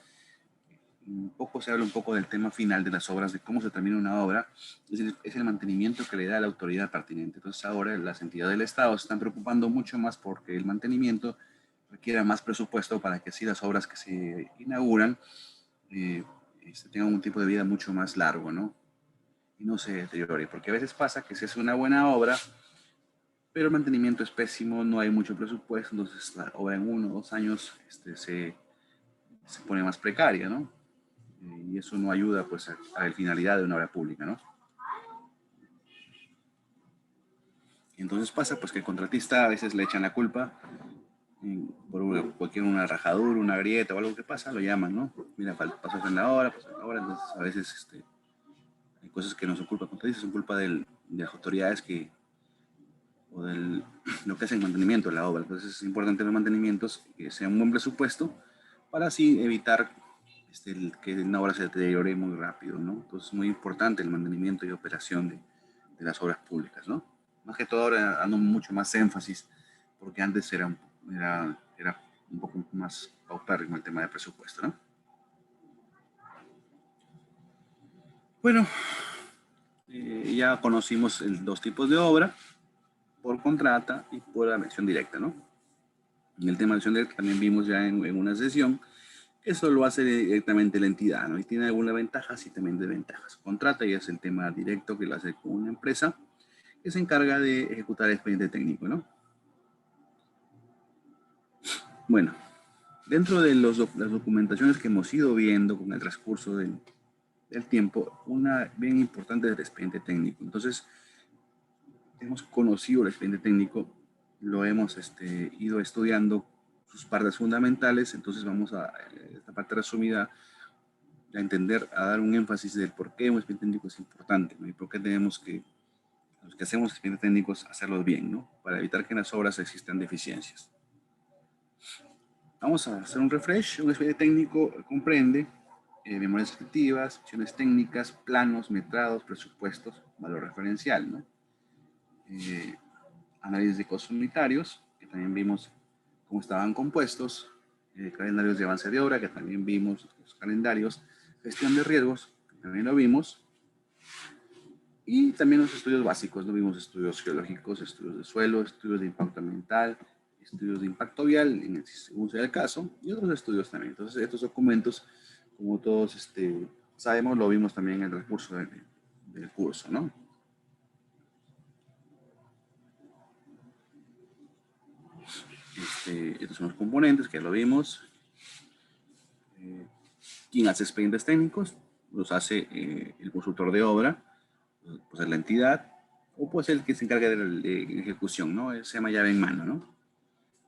un poco se habla un poco del tema final de las obras, de cómo se termina una obra, es el mantenimiento que le da la autoridad pertinente. Entonces ahora las entidades del Estado se están preocupando mucho más porque el mantenimiento requiera más presupuesto para que así las obras que se inauguran tengan un tipo de vida mucho más largo, ¿no? Y no se deteriore, porque a veces pasa que se hace una buena obra, pero el mantenimiento es pésimo, no hay mucho presupuesto, entonces la obra en 1 o 2 años se pone más precaria, ¿no? Y eso no ayuda pues a la finalidad de una obra pública, ¿no? Entonces pasa pues que el contratista a veces le echan la culpa por cualquier una rajadura, una grieta o algo que pasa, lo llaman, ¿no? Mira, pasó en la hora, entonces a veces hay cosas que no son culpa del contratista, son culpa de las autoridades o lo que hacen mantenimiento de la obra. Entonces es importante los mantenimientos, que sea un buen presupuesto, para así evitar que una obra se deteriore muy rápido, ¿no? Entonces es muy importante el mantenimiento y operación de las obras públicas, ¿no? Más que todo ahora dando mucho más énfasis, porque antes era un poco más paupérrimo el tema de presupuesto, ¿no? Bueno, ya conocimos los tipos de obra, por contrata y por la mención directa, ¿no? En el tema de mención directa también vimos ya en una sesión que eso lo hace directamente la entidad, ¿no? Y tiene algunas ventajas y también desventajas. Contrata y es el tema directo que lo hace con una empresa que se encarga de ejecutar el expediente técnico, ¿no? Bueno, dentro de las documentaciones que hemos ido viendo con el transcurso del tiempo, una bien importante es el expediente técnico. Entonces, hemos conocido el expediente técnico, lo hemos ido estudiando sus partes fundamentales, entonces vamos a esta parte resumida a entender, a dar un énfasis del por qué un expediente técnico es importante, ¿no? Y por qué tenemos que, los que hacemos expedientes técnicos, hacerlos bien, ¿no? Para evitar que en las obras existan deficiencias. Vamos a hacer un refresh. Un expediente técnico comprende memorias descriptivas, acciones técnicas, planos, metrados, presupuestos, valor referencial, ¿no? Análisis de costos unitarios, que también vimos cómo estaban compuestos, calendarios de avance de obra, que también vimos los calendarios, gestión de riesgos, que también lo vimos, y también los estudios básicos, ¿no? Vimos estudios geológicos, estudios de suelo, estudios de impacto ambiental, estudios de impacto vial, según sea el caso, y otros estudios también. Entonces, estos documentos, como todos sabemos, lo vimos también en el recurso del curso, ¿no? Estos son los componentes que lo vimos. ¿Quién hace expedientes técnicos? Los hace el consultor de obra, pues la entidad, o pues el que se encarga de ejecución, ¿no? Se llama llave en mano, ¿no?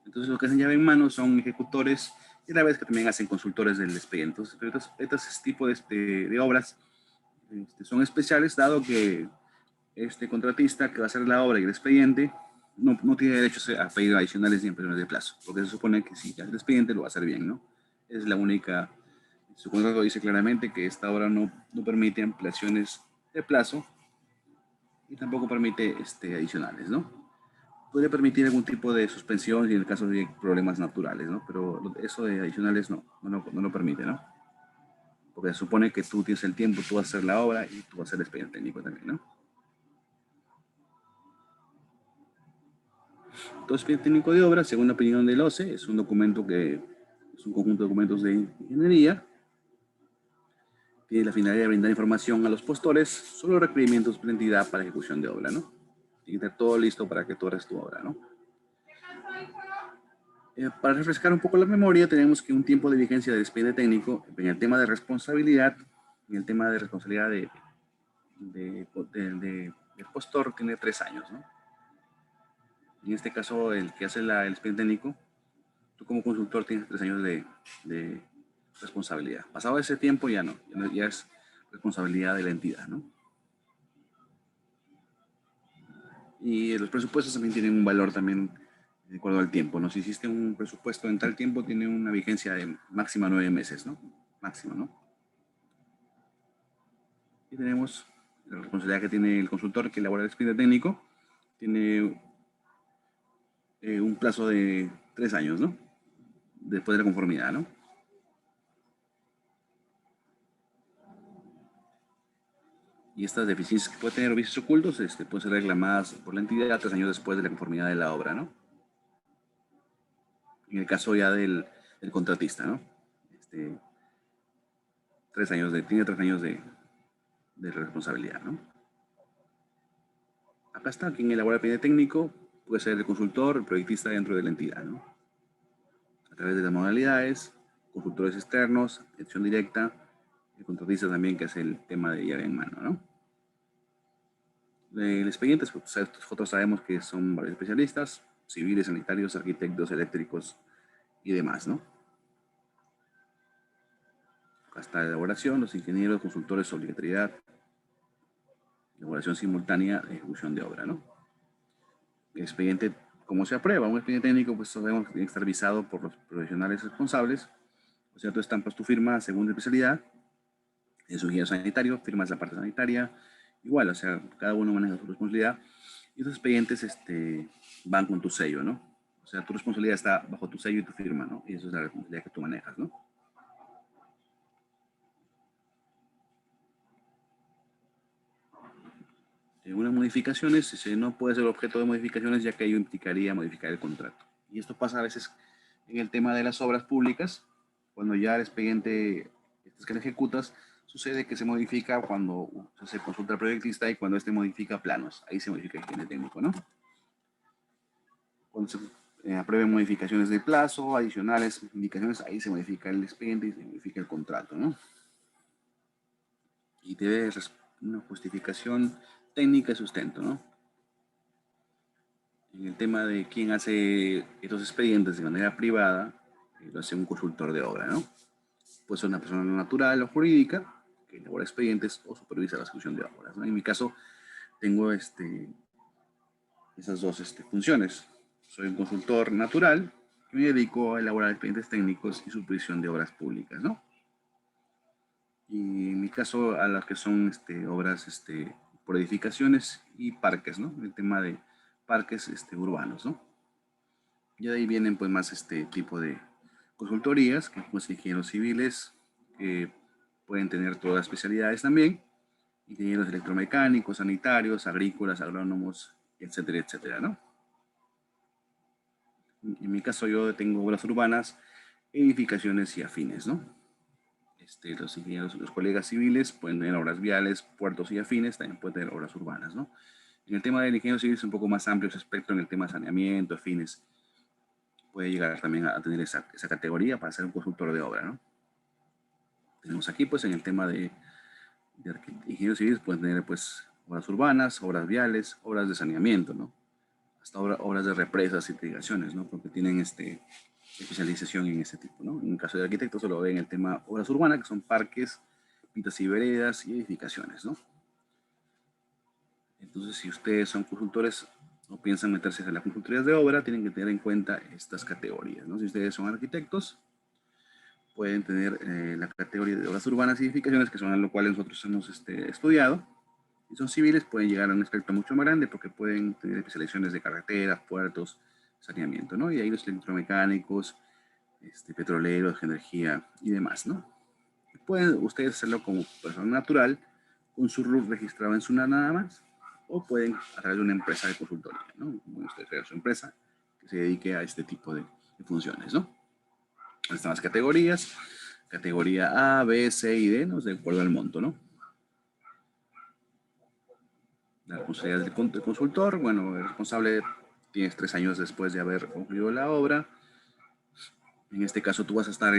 Entonces, lo que hacen llave en mano son ejecutores y a la vez que también hacen consultores del expediente. Entonces, estos tipos de obras son especiales, dado que este contratista que va a hacer la obra y el expediente no tiene derecho a pedir adicionales ni ampliaciones de plazo, porque se supone que si el expediente lo va a hacer bien, ¿no? Es la única, su contrato dice claramente que esta obra no permite ampliaciones de plazo y tampoco permite adicionales, ¿no? Puede permitir algún tipo de suspensión en el caso de problemas naturales, ¿no? Pero eso de adicionales no lo permite, ¿no? Porque se supone que tú tienes el tiempo, tú vas a hacer la obra y tú vas a hacer el expediente técnico también, ¿no? Entonces, expediente técnico de obra, según la opinión del OCE, es un documento que es un conjunto de documentos de ingeniería. Tiene la finalidad de brindar información a los postores sobre los requerimientos de la entidad para ejecución de obra, ¿no? Tiene que estar todo listo para que tú hagas tu obra, ¿no? Para refrescar un poco la memoria, tenemos que un tiempo de vigencia del expediente técnico en el tema de responsabilidad, en el tema de responsabilidad del postor tiene 3 años, ¿no? En este caso, el que hace el expediente técnico tú como consultor tienes 3 años de responsabilidad. Pasado ese tiempo ya no, ya es responsabilidad de la entidad, ¿no? Y los presupuestos también tienen un valor también de acuerdo al tiempo, ¿no? Si hiciste un presupuesto en tal tiempo, tiene una vigencia de máxima 9 meses, ¿no? Máximo, ¿no? Y tenemos la responsabilidad que tiene el consultor que elabora el expediente técnico, tiene un plazo de 3 años, ¿no? Después de la conformidad, ¿no? Y estas deficiencias que puede tener vicios ocultos pueden ser reclamadas por la entidad 3 años después de la conformidad de la obra, ¿no? En el caso ya del contratista, ¿no? 3 años tiene 3 años de responsabilidad, ¿no? Acá está, quien elabora el expediente técnico puede ser el consultor, el proyectista dentro de la entidad, ¿no? A través de las modalidades, consultores externos, atención directa, el contratista también que hace el tema de llave en mano, ¿no? El expediente, nosotros sabemos que son varios especialistas, civiles, sanitarios, arquitectos, eléctricos y demás, ¿no? Acá está la elaboración, los ingenieros, consultores, obligatoriedad, elaboración simultánea, ejecución de obra, ¿no? El expediente, ¿cómo se aprueba? Un expediente técnico, pues sabemos que tiene que estar visado por los profesionales responsables, o sea, tú estampas tu firma según la especialidad, en su guía sanitario, firmas la parte sanitaria, igual, o sea, cada uno maneja su responsabilidad, y esos expedientes van con tu sello, ¿no? O sea, tu responsabilidad está bajo tu sello y tu firma, ¿no? Y eso es la responsabilidad que tú manejas, ¿no? Unas modificaciones, no puede ser objeto de modificaciones ya que ello implicaría modificar el contrato. Y esto pasa a veces en el tema de las obras públicas, cuando ya el expediente que lo ejecutas, sucede que se modifica cuando se consulta al proyectista y cuando modifica planos. Ahí se modifica el expediente técnico, ¿no? Cuando se aprueben modificaciones de plazo, adicionales, indicaciones, ahí se modifica el expediente y se modifica el contrato, ¿no? Y debe una justificación técnica de sustento, ¿no? En el tema de quién hace estos expedientes de manera privada, lo hace un consultor de obra, ¿no? Puede ser una persona natural o jurídica que elabora expedientes o supervisa la ejecución de obras, ¿no? En mi caso, tengo esas dos funciones. Soy un consultor natural que me dedico a elaborar expedientes técnicos y supervisión de obras públicas, ¿no? Y en mi caso, a las que son obras por edificaciones y parques, ¿no? El tema de parques urbanos, ¿no? Y de ahí vienen pues más tipo de consultorías, que pues ingenieros civiles, que pueden tener todas las especialidades también, ingenieros electromecánicos, sanitarios, agrícolas, agrónomos, etcétera, etcétera, ¿no? En mi caso yo tengo obras urbanas, edificaciones y afines, ¿no? Los ingenieros, los colegas civiles pueden tener obras viales, puertos y afines, también pueden tener obras urbanas, ¿no? En el tema del ingeniero civil es un poco más amplio ese espectro en el tema de saneamiento, afines. Puede llegar también a tener esa categoría para ser un consultor de obra, ¿no? Tenemos aquí, pues, en el tema de ingenieros civiles, pueden tener, pues, obras urbanas, obras viales, obras de saneamiento, ¿no? Hasta obras de represas y irrigaciones, ¿no? Porque tienen especialización en ese tipo, ¿no? En el caso de arquitectos solo ven el tema obras urbanas, que son parques, pistas y veredas y edificaciones, ¿no? Entonces, si ustedes son consultores o piensan meterse en las consultorías de obra, tienen que tener en cuenta estas categorías, ¿no? Si ustedes son arquitectos, pueden tener la categoría de obras urbanas y edificaciones, que son a lo cual nosotros hemos estudiado. Si son civiles, pueden llegar a un espectro mucho más grande porque pueden tener especializaciones de carreteras, puertos, saneamiento, ¿no? Y ahí los electromecánicos, petroleros, energía y demás, ¿no? Pueden ustedes hacerlo como persona natural, con su RUT registrado en SUNAT nada más, o pueden a través de una empresa de consultoría, ¿no? Usted crea su empresa que se dedique a este tipo de funciones, ¿no? Están las categorías, categoría A, B, C y D, ¿no? De acuerdo al monto, ¿no? La responsabilidad del consultor, bueno, el responsable tienes 3 años después de haber concluido la obra. En este caso tú vas a estar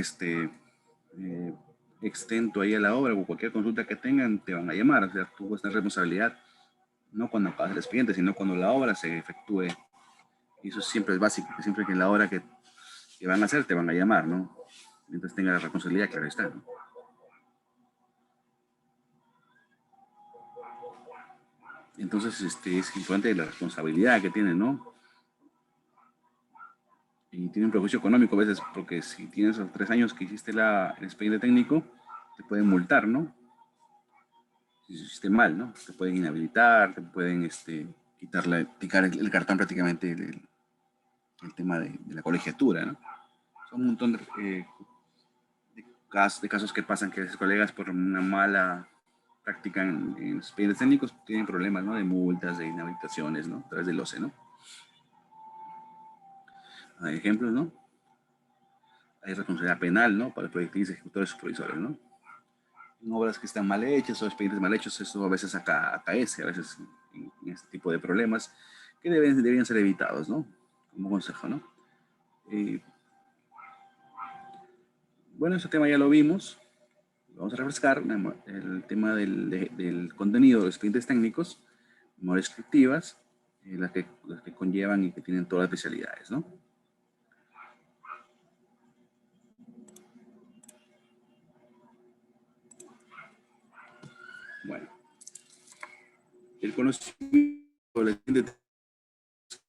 extento ahí a la obra o cualquier consulta que tengan te van a llamar. O sea, tú vas a tener responsabilidad no cuando pagas el expediente, sino cuando la obra se efectúe. Y eso siempre es básico, que siempre que la obra que ¿Qué van a hacer? Te van a llamar, ¿no? Mientras tenga la responsabilidad, claro está, ¿no? Entonces, es importante la responsabilidad que tienen, ¿no? Y tiene un prejuicio económico a veces, porque si tienes los 3 años que hiciste el expediente técnico, te pueden multar, ¿no? Si hiciste mal, ¿no? Te pueden inhabilitar, te pueden quitar el cartón prácticamente el tema de la colegiatura, ¿no? Son un montón de casos que pasan que a veces colegas por una mala práctica en expedientes técnicos tienen problemas, ¿no? De multas, de inhabilitaciones, ¿no? A través del OCE, ¿no? Hay ejemplos, ¿no? Hay responsabilidad penal, ¿no? Para proyectiles, ejecutores, supervisores, ¿no? En obras que están mal hechas o expedientes mal hechos, eso a veces acaece, a veces en este tipo de problemas que deberían ser evitados, ¿no? Como consejo, ¿no? Eh, bueno, ese tema ya lo vimos. Vamos a refrescar el tema del contenido de los expedientes técnicos, memorias descriptivas, las que conllevan y que tienen todas las especialidades, ¿no? Bueno, el conocimiento del expediente es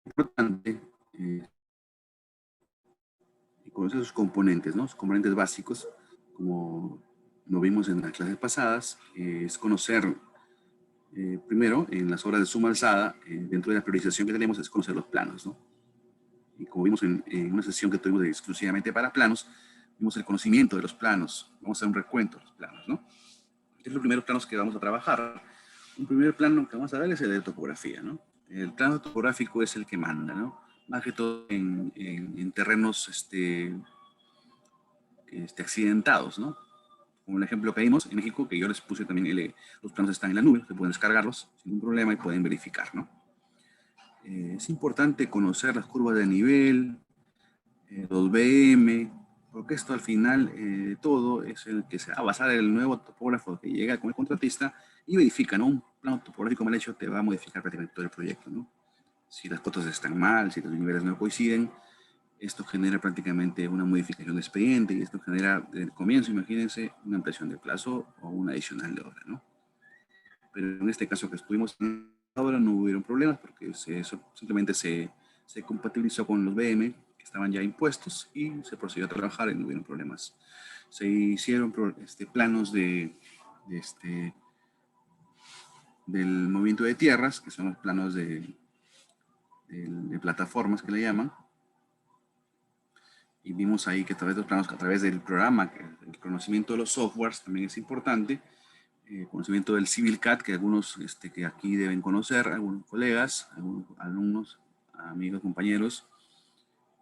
importante y conocer sus componentes, ¿no? Sus componentes básicos, como lo vimos en las clases pasadas, es conocer primero, en las obras de suma alzada, dentro de la priorización que tenemos, es conocer los planos, ¿no? Y como vimos en una sesión que tuvimos exclusivamente para planos, vimos el conocimiento de los planos. Vamos a hacer un recuento de los planos, ¿no? Estos son los primeros planos que vamos a trabajar. Un primer plano que vamos a ver es el de topografía, ¿no? El plano topográfico es el que manda, ¿no? Más que todo en terrenos accidentados, ¿no? Como el ejemplo que vimos en México, que yo les puse también, los planos están en la nube, se pueden descargarlos sin ningún problema y pueden verificar, ¿no? Es importante conocer las curvas de nivel, los BM, porque esto al final de todo es el que se va a basar en el nuevo topógrafo que llega con el contratista y verifica, ¿no? Un plano topográfico mal hecho te va a modificar prácticamente todo el proyecto, ¿no? Si las fotos están mal, si los niveles no coinciden, esto genera prácticamente una modificación de expediente y esto genera, desde el comienzo, imagínense, una ampliación de plazo o una adicional de obra, ¿no? Pero en este caso que estuvimos en la obra no hubieron problemas porque simplemente se compatibilizó con los BM que estaban ya impuestos y se procedió a trabajar y no hubieron problemas. Se hicieron planos del movimiento de tierras, que son los planos de plataformas que le llaman, y vimos ahí que a través de los planos, a través del programa, que el conocimiento de los softwares también es importante, conocimiento del Civil CAD, que algunos que aquí deben conocer, algunos colegas, algunos alumnos, amigos, compañeros,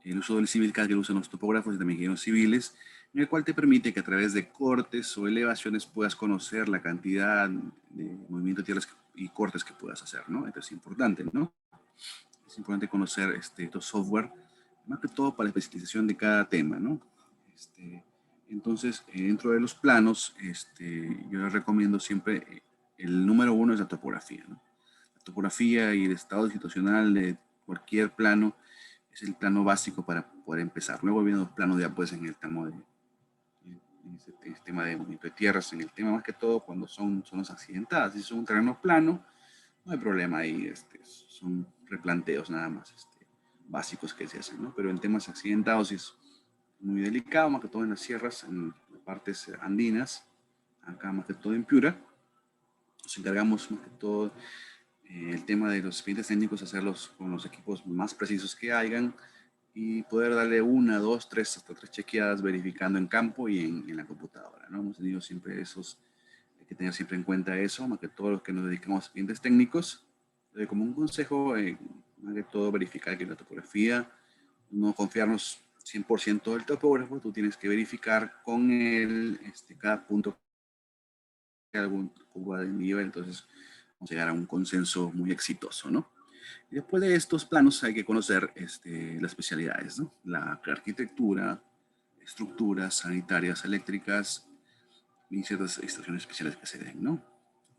el uso del Civil CAD que usan los topógrafos y también ingenieros civiles, en el cual te permite que a través de cortes o elevaciones puedas conocer la cantidad de movimiento de tierras y cortes que puedas hacer, ¿no? Entonces es importante, ¿no? Es importante conocer estos software, más que todo para la especialización de cada tema, ¿no? Entonces, dentro de los planos, yo les recomiendo siempre, el número uno es la topografía, ¿no? La topografía y el estado situacional de cualquier plano es el plano básico para poder empezar. Luego vienen los planos ya pues en el tema de movimiento de tierras, en el tema más que todo cuando son zonas accidentadas. Si son un terreno plano, no hay problema ahí, son replanteos nada más básicos que se hacen, ¿no? Pero en temas accidentados es muy delicado, más que todo en las sierras, en las partes andinas, acá más que todo en Piura. Nos encargamos más que todo el tema de los expedientes técnicos, hacerlos con los equipos más precisos que hayan y poder darle una, dos, tres, hasta tres chequeadas verificando en campo y en la computadora, ¿no? Hemos tenido siempre hay que tener siempre en cuenta eso, más que todos los que nos dedicamos a expedientes técnicos, como un consejo, más que todo verificar que la topografía, no confiarnos 100% del topógrafo, tú tienes que verificar con él cada punto que algún curva de nivel, entonces vamos a llegar a un consenso muy exitoso, ¿no? Y después de estos planos hay que conocer las especialidades, ¿no? La arquitectura, estructuras sanitarias, eléctricas y ciertas instrucciones especiales que se den, ¿no?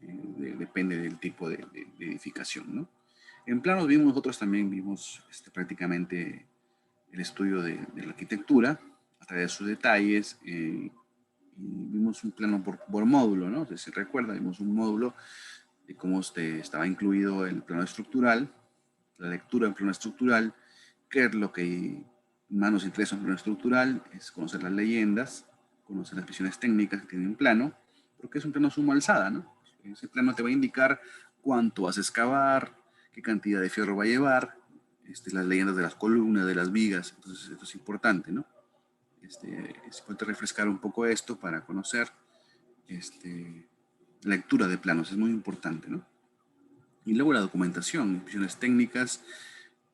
Depende del tipo de edificación, ¿no? En planos vimos, nosotros también vimos prácticamente el estudio de la arquitectura a través de sus detalles. Y vimos un plano por módulo, ¿no? Si recuerda, vimos un módulo de cómo estaba incluido el plano estructural, la lectura del plano estructural, qué es lo que más nos interesa en el plano estructural, es conocer las leyendas, conocer las visiones técnicas que tiene un plano, porque es un plano suma alzada, ¿no? Ese plano te va a indicar cuánto vas a excavar, qué cantidad de fierro va a llevar, las leyendas de las columnas, de las vigas, entonces esto es importante, ¿no? Es importante refrescar un poco esto para conocer lectura de planos, es muy importante, ¿no? Y luego la documentación, visiones técnicas.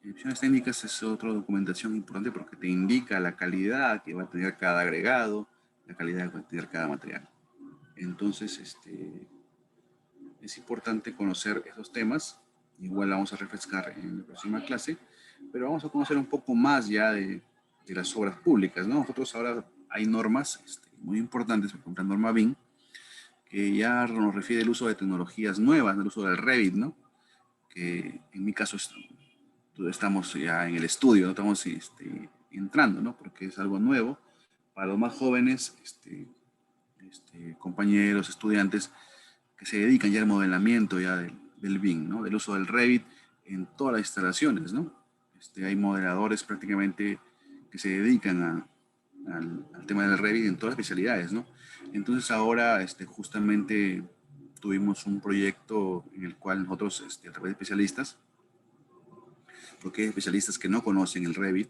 Visiones técnicas es otra documentación importante porque te indica la calidad que va a tener cada agregado, la calidad que va a tener cada material. Entonces, es importante conocer esos temas. Igual la vamos a refrescar en la próxima clase, pero vamos a conocer un poco más ya de las obras públicas, ¿no? Nosotros ahora hay normas muy importantes, por ejemplo, la norma BIM, que ya nos refiere al uso de tecnologías nuevas, el uso del Revit, ¿no? Que en mi caso estamos ya en el estudio, ¿no? Estamos entrando, ¿no? Porque es algo nuevo para los más jóvenes, compañeros, estudiantes que se dedican ya al modelamiento ya del BIM, ¿no? Del uso del Revit en todas las instalaciones, ¿no? Hay modeladores prácticamente que se dedican al tema del Revit en todas las especialidades, ¿no? Entonces ahora justamente tuvimos un proyecto en el cual nosotros, a través de especialistas, porque hay especialistas que no conocen el Revit,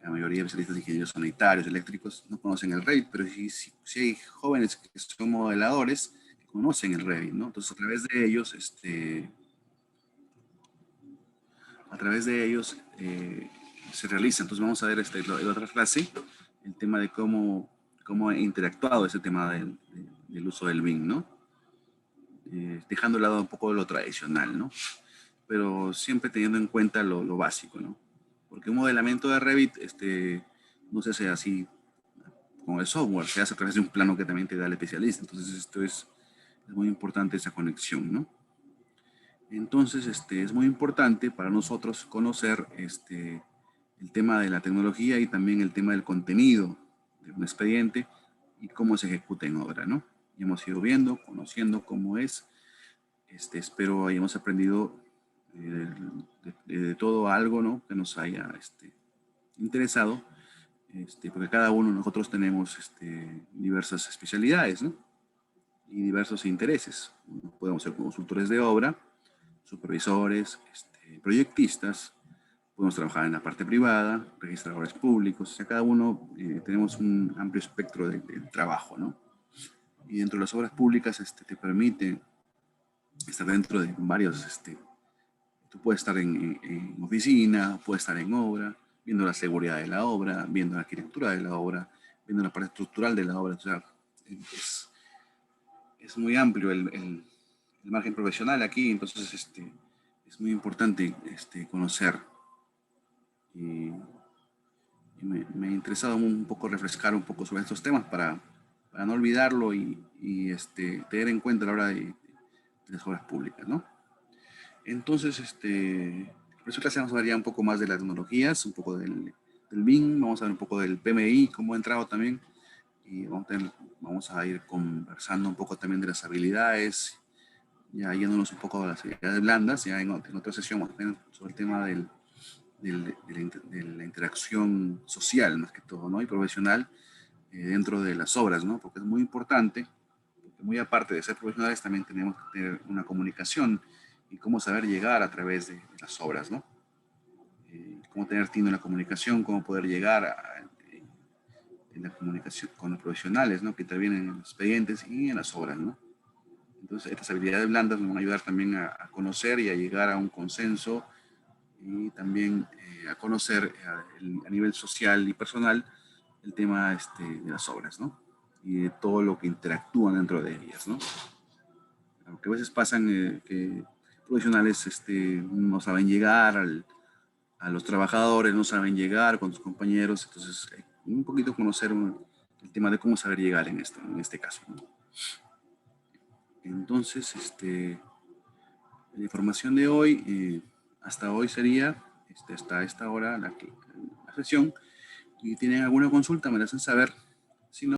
la mayoría de especialistas de ingenieros sanitarios, eléctricos, no conocen el Revit, pero sí hay jóvenes que son modeladores que conocen el Revit, ¿no? Entonces a través de ellos, se realiza. Entonces vamos a ver en otra clase el tema de cómo ha interactuado ese tema del uso del BIM, ¿no? Dejando de lado un poco de lo tradicional, ¿no? Pero siempre teniendo en cuenta lo básico, ¿no? Porque un modelamiento de Revit no se hace así con el software, se hace a través de un plano que también te da el especialista. Entonces esto es muy importante, esa conexión, ¿no? Entonces es muy importante para nosotros conocer el tema de la tecnología y también el tema del contenido de un expediente y cómo se ejecuta en obra, ¿no? Y hemos ido viendo, conociendo cómo es. Espero hayamos aprendido de todo algo, ¿no? Que nos haya interesado, porque cada uno de nosotros tenemos diversas especialidades, ¿no? Y diversos intereses. Podemos ser consultores de obra, supervisores, proyectistas, podemos trabajar en la parte privada, registradores públicos, o sea, cada uno tenemos un amplio espectro de trabajo, ¿no? Y dentro de las obras públicas te permite estar dentro de varios, tú puedes estar en oficina, puedes estar en obra, viendo la seguridad de la obra, viendo la arquitectura de la obra, viendo la parte estructural de la obra, o sea, es muy amplio el margen profesional aquí, entonces es muy importante conocer. Y me ha interesado un poco refrescar un poco sobre estos temas para no olvidarlo y tener en cuenta a la hora de las obras públicas, ¿no? Entonces, por eso clase vamos a ver ya un poco más de las tecnologías, un poco del BIM, vamos a ver un poco del PMI, cómo ha entrado también, y vamos a ir conversando un poco también de las habilidades, ya yéndonos un poco a las habilidades blandas, ya en otra sesión vamos a tener sobre el tema de la interacción social, más que todo, ¿no? Y profesional dentro de las obras, ¿no? Porque es muy importante, porque muy aparte de ser profesionales, también tenemos que tener una comunicación y cómo saber llegar a través de las obras, ¿no? Cómo tener tino en la comunicación, cómo poder llegar en la comunicación con los profesionales, ¿no? Que intervienen en los expedientes y en las obras, ¿no? Entonces, estas habilidades blandas nos van a ayudar también a conocer y a llegar a un consenso y también a conocer a nivel social y personal el tema de las obras, ¿no? Y de todo lo que interactúan dentro de ellas, ¿no? Aunque a veces pasan que profesionales no saben llegar a los trabajadores, no saben llegar con sus compañeros, entonces un poquito conocer el tema de cómo saber llegar en este caso, ¿no? Entonces, la información de hoy, hasta hoy sería, hasta esta hora, la sesión y tienen alguna consulta, me la hacen saber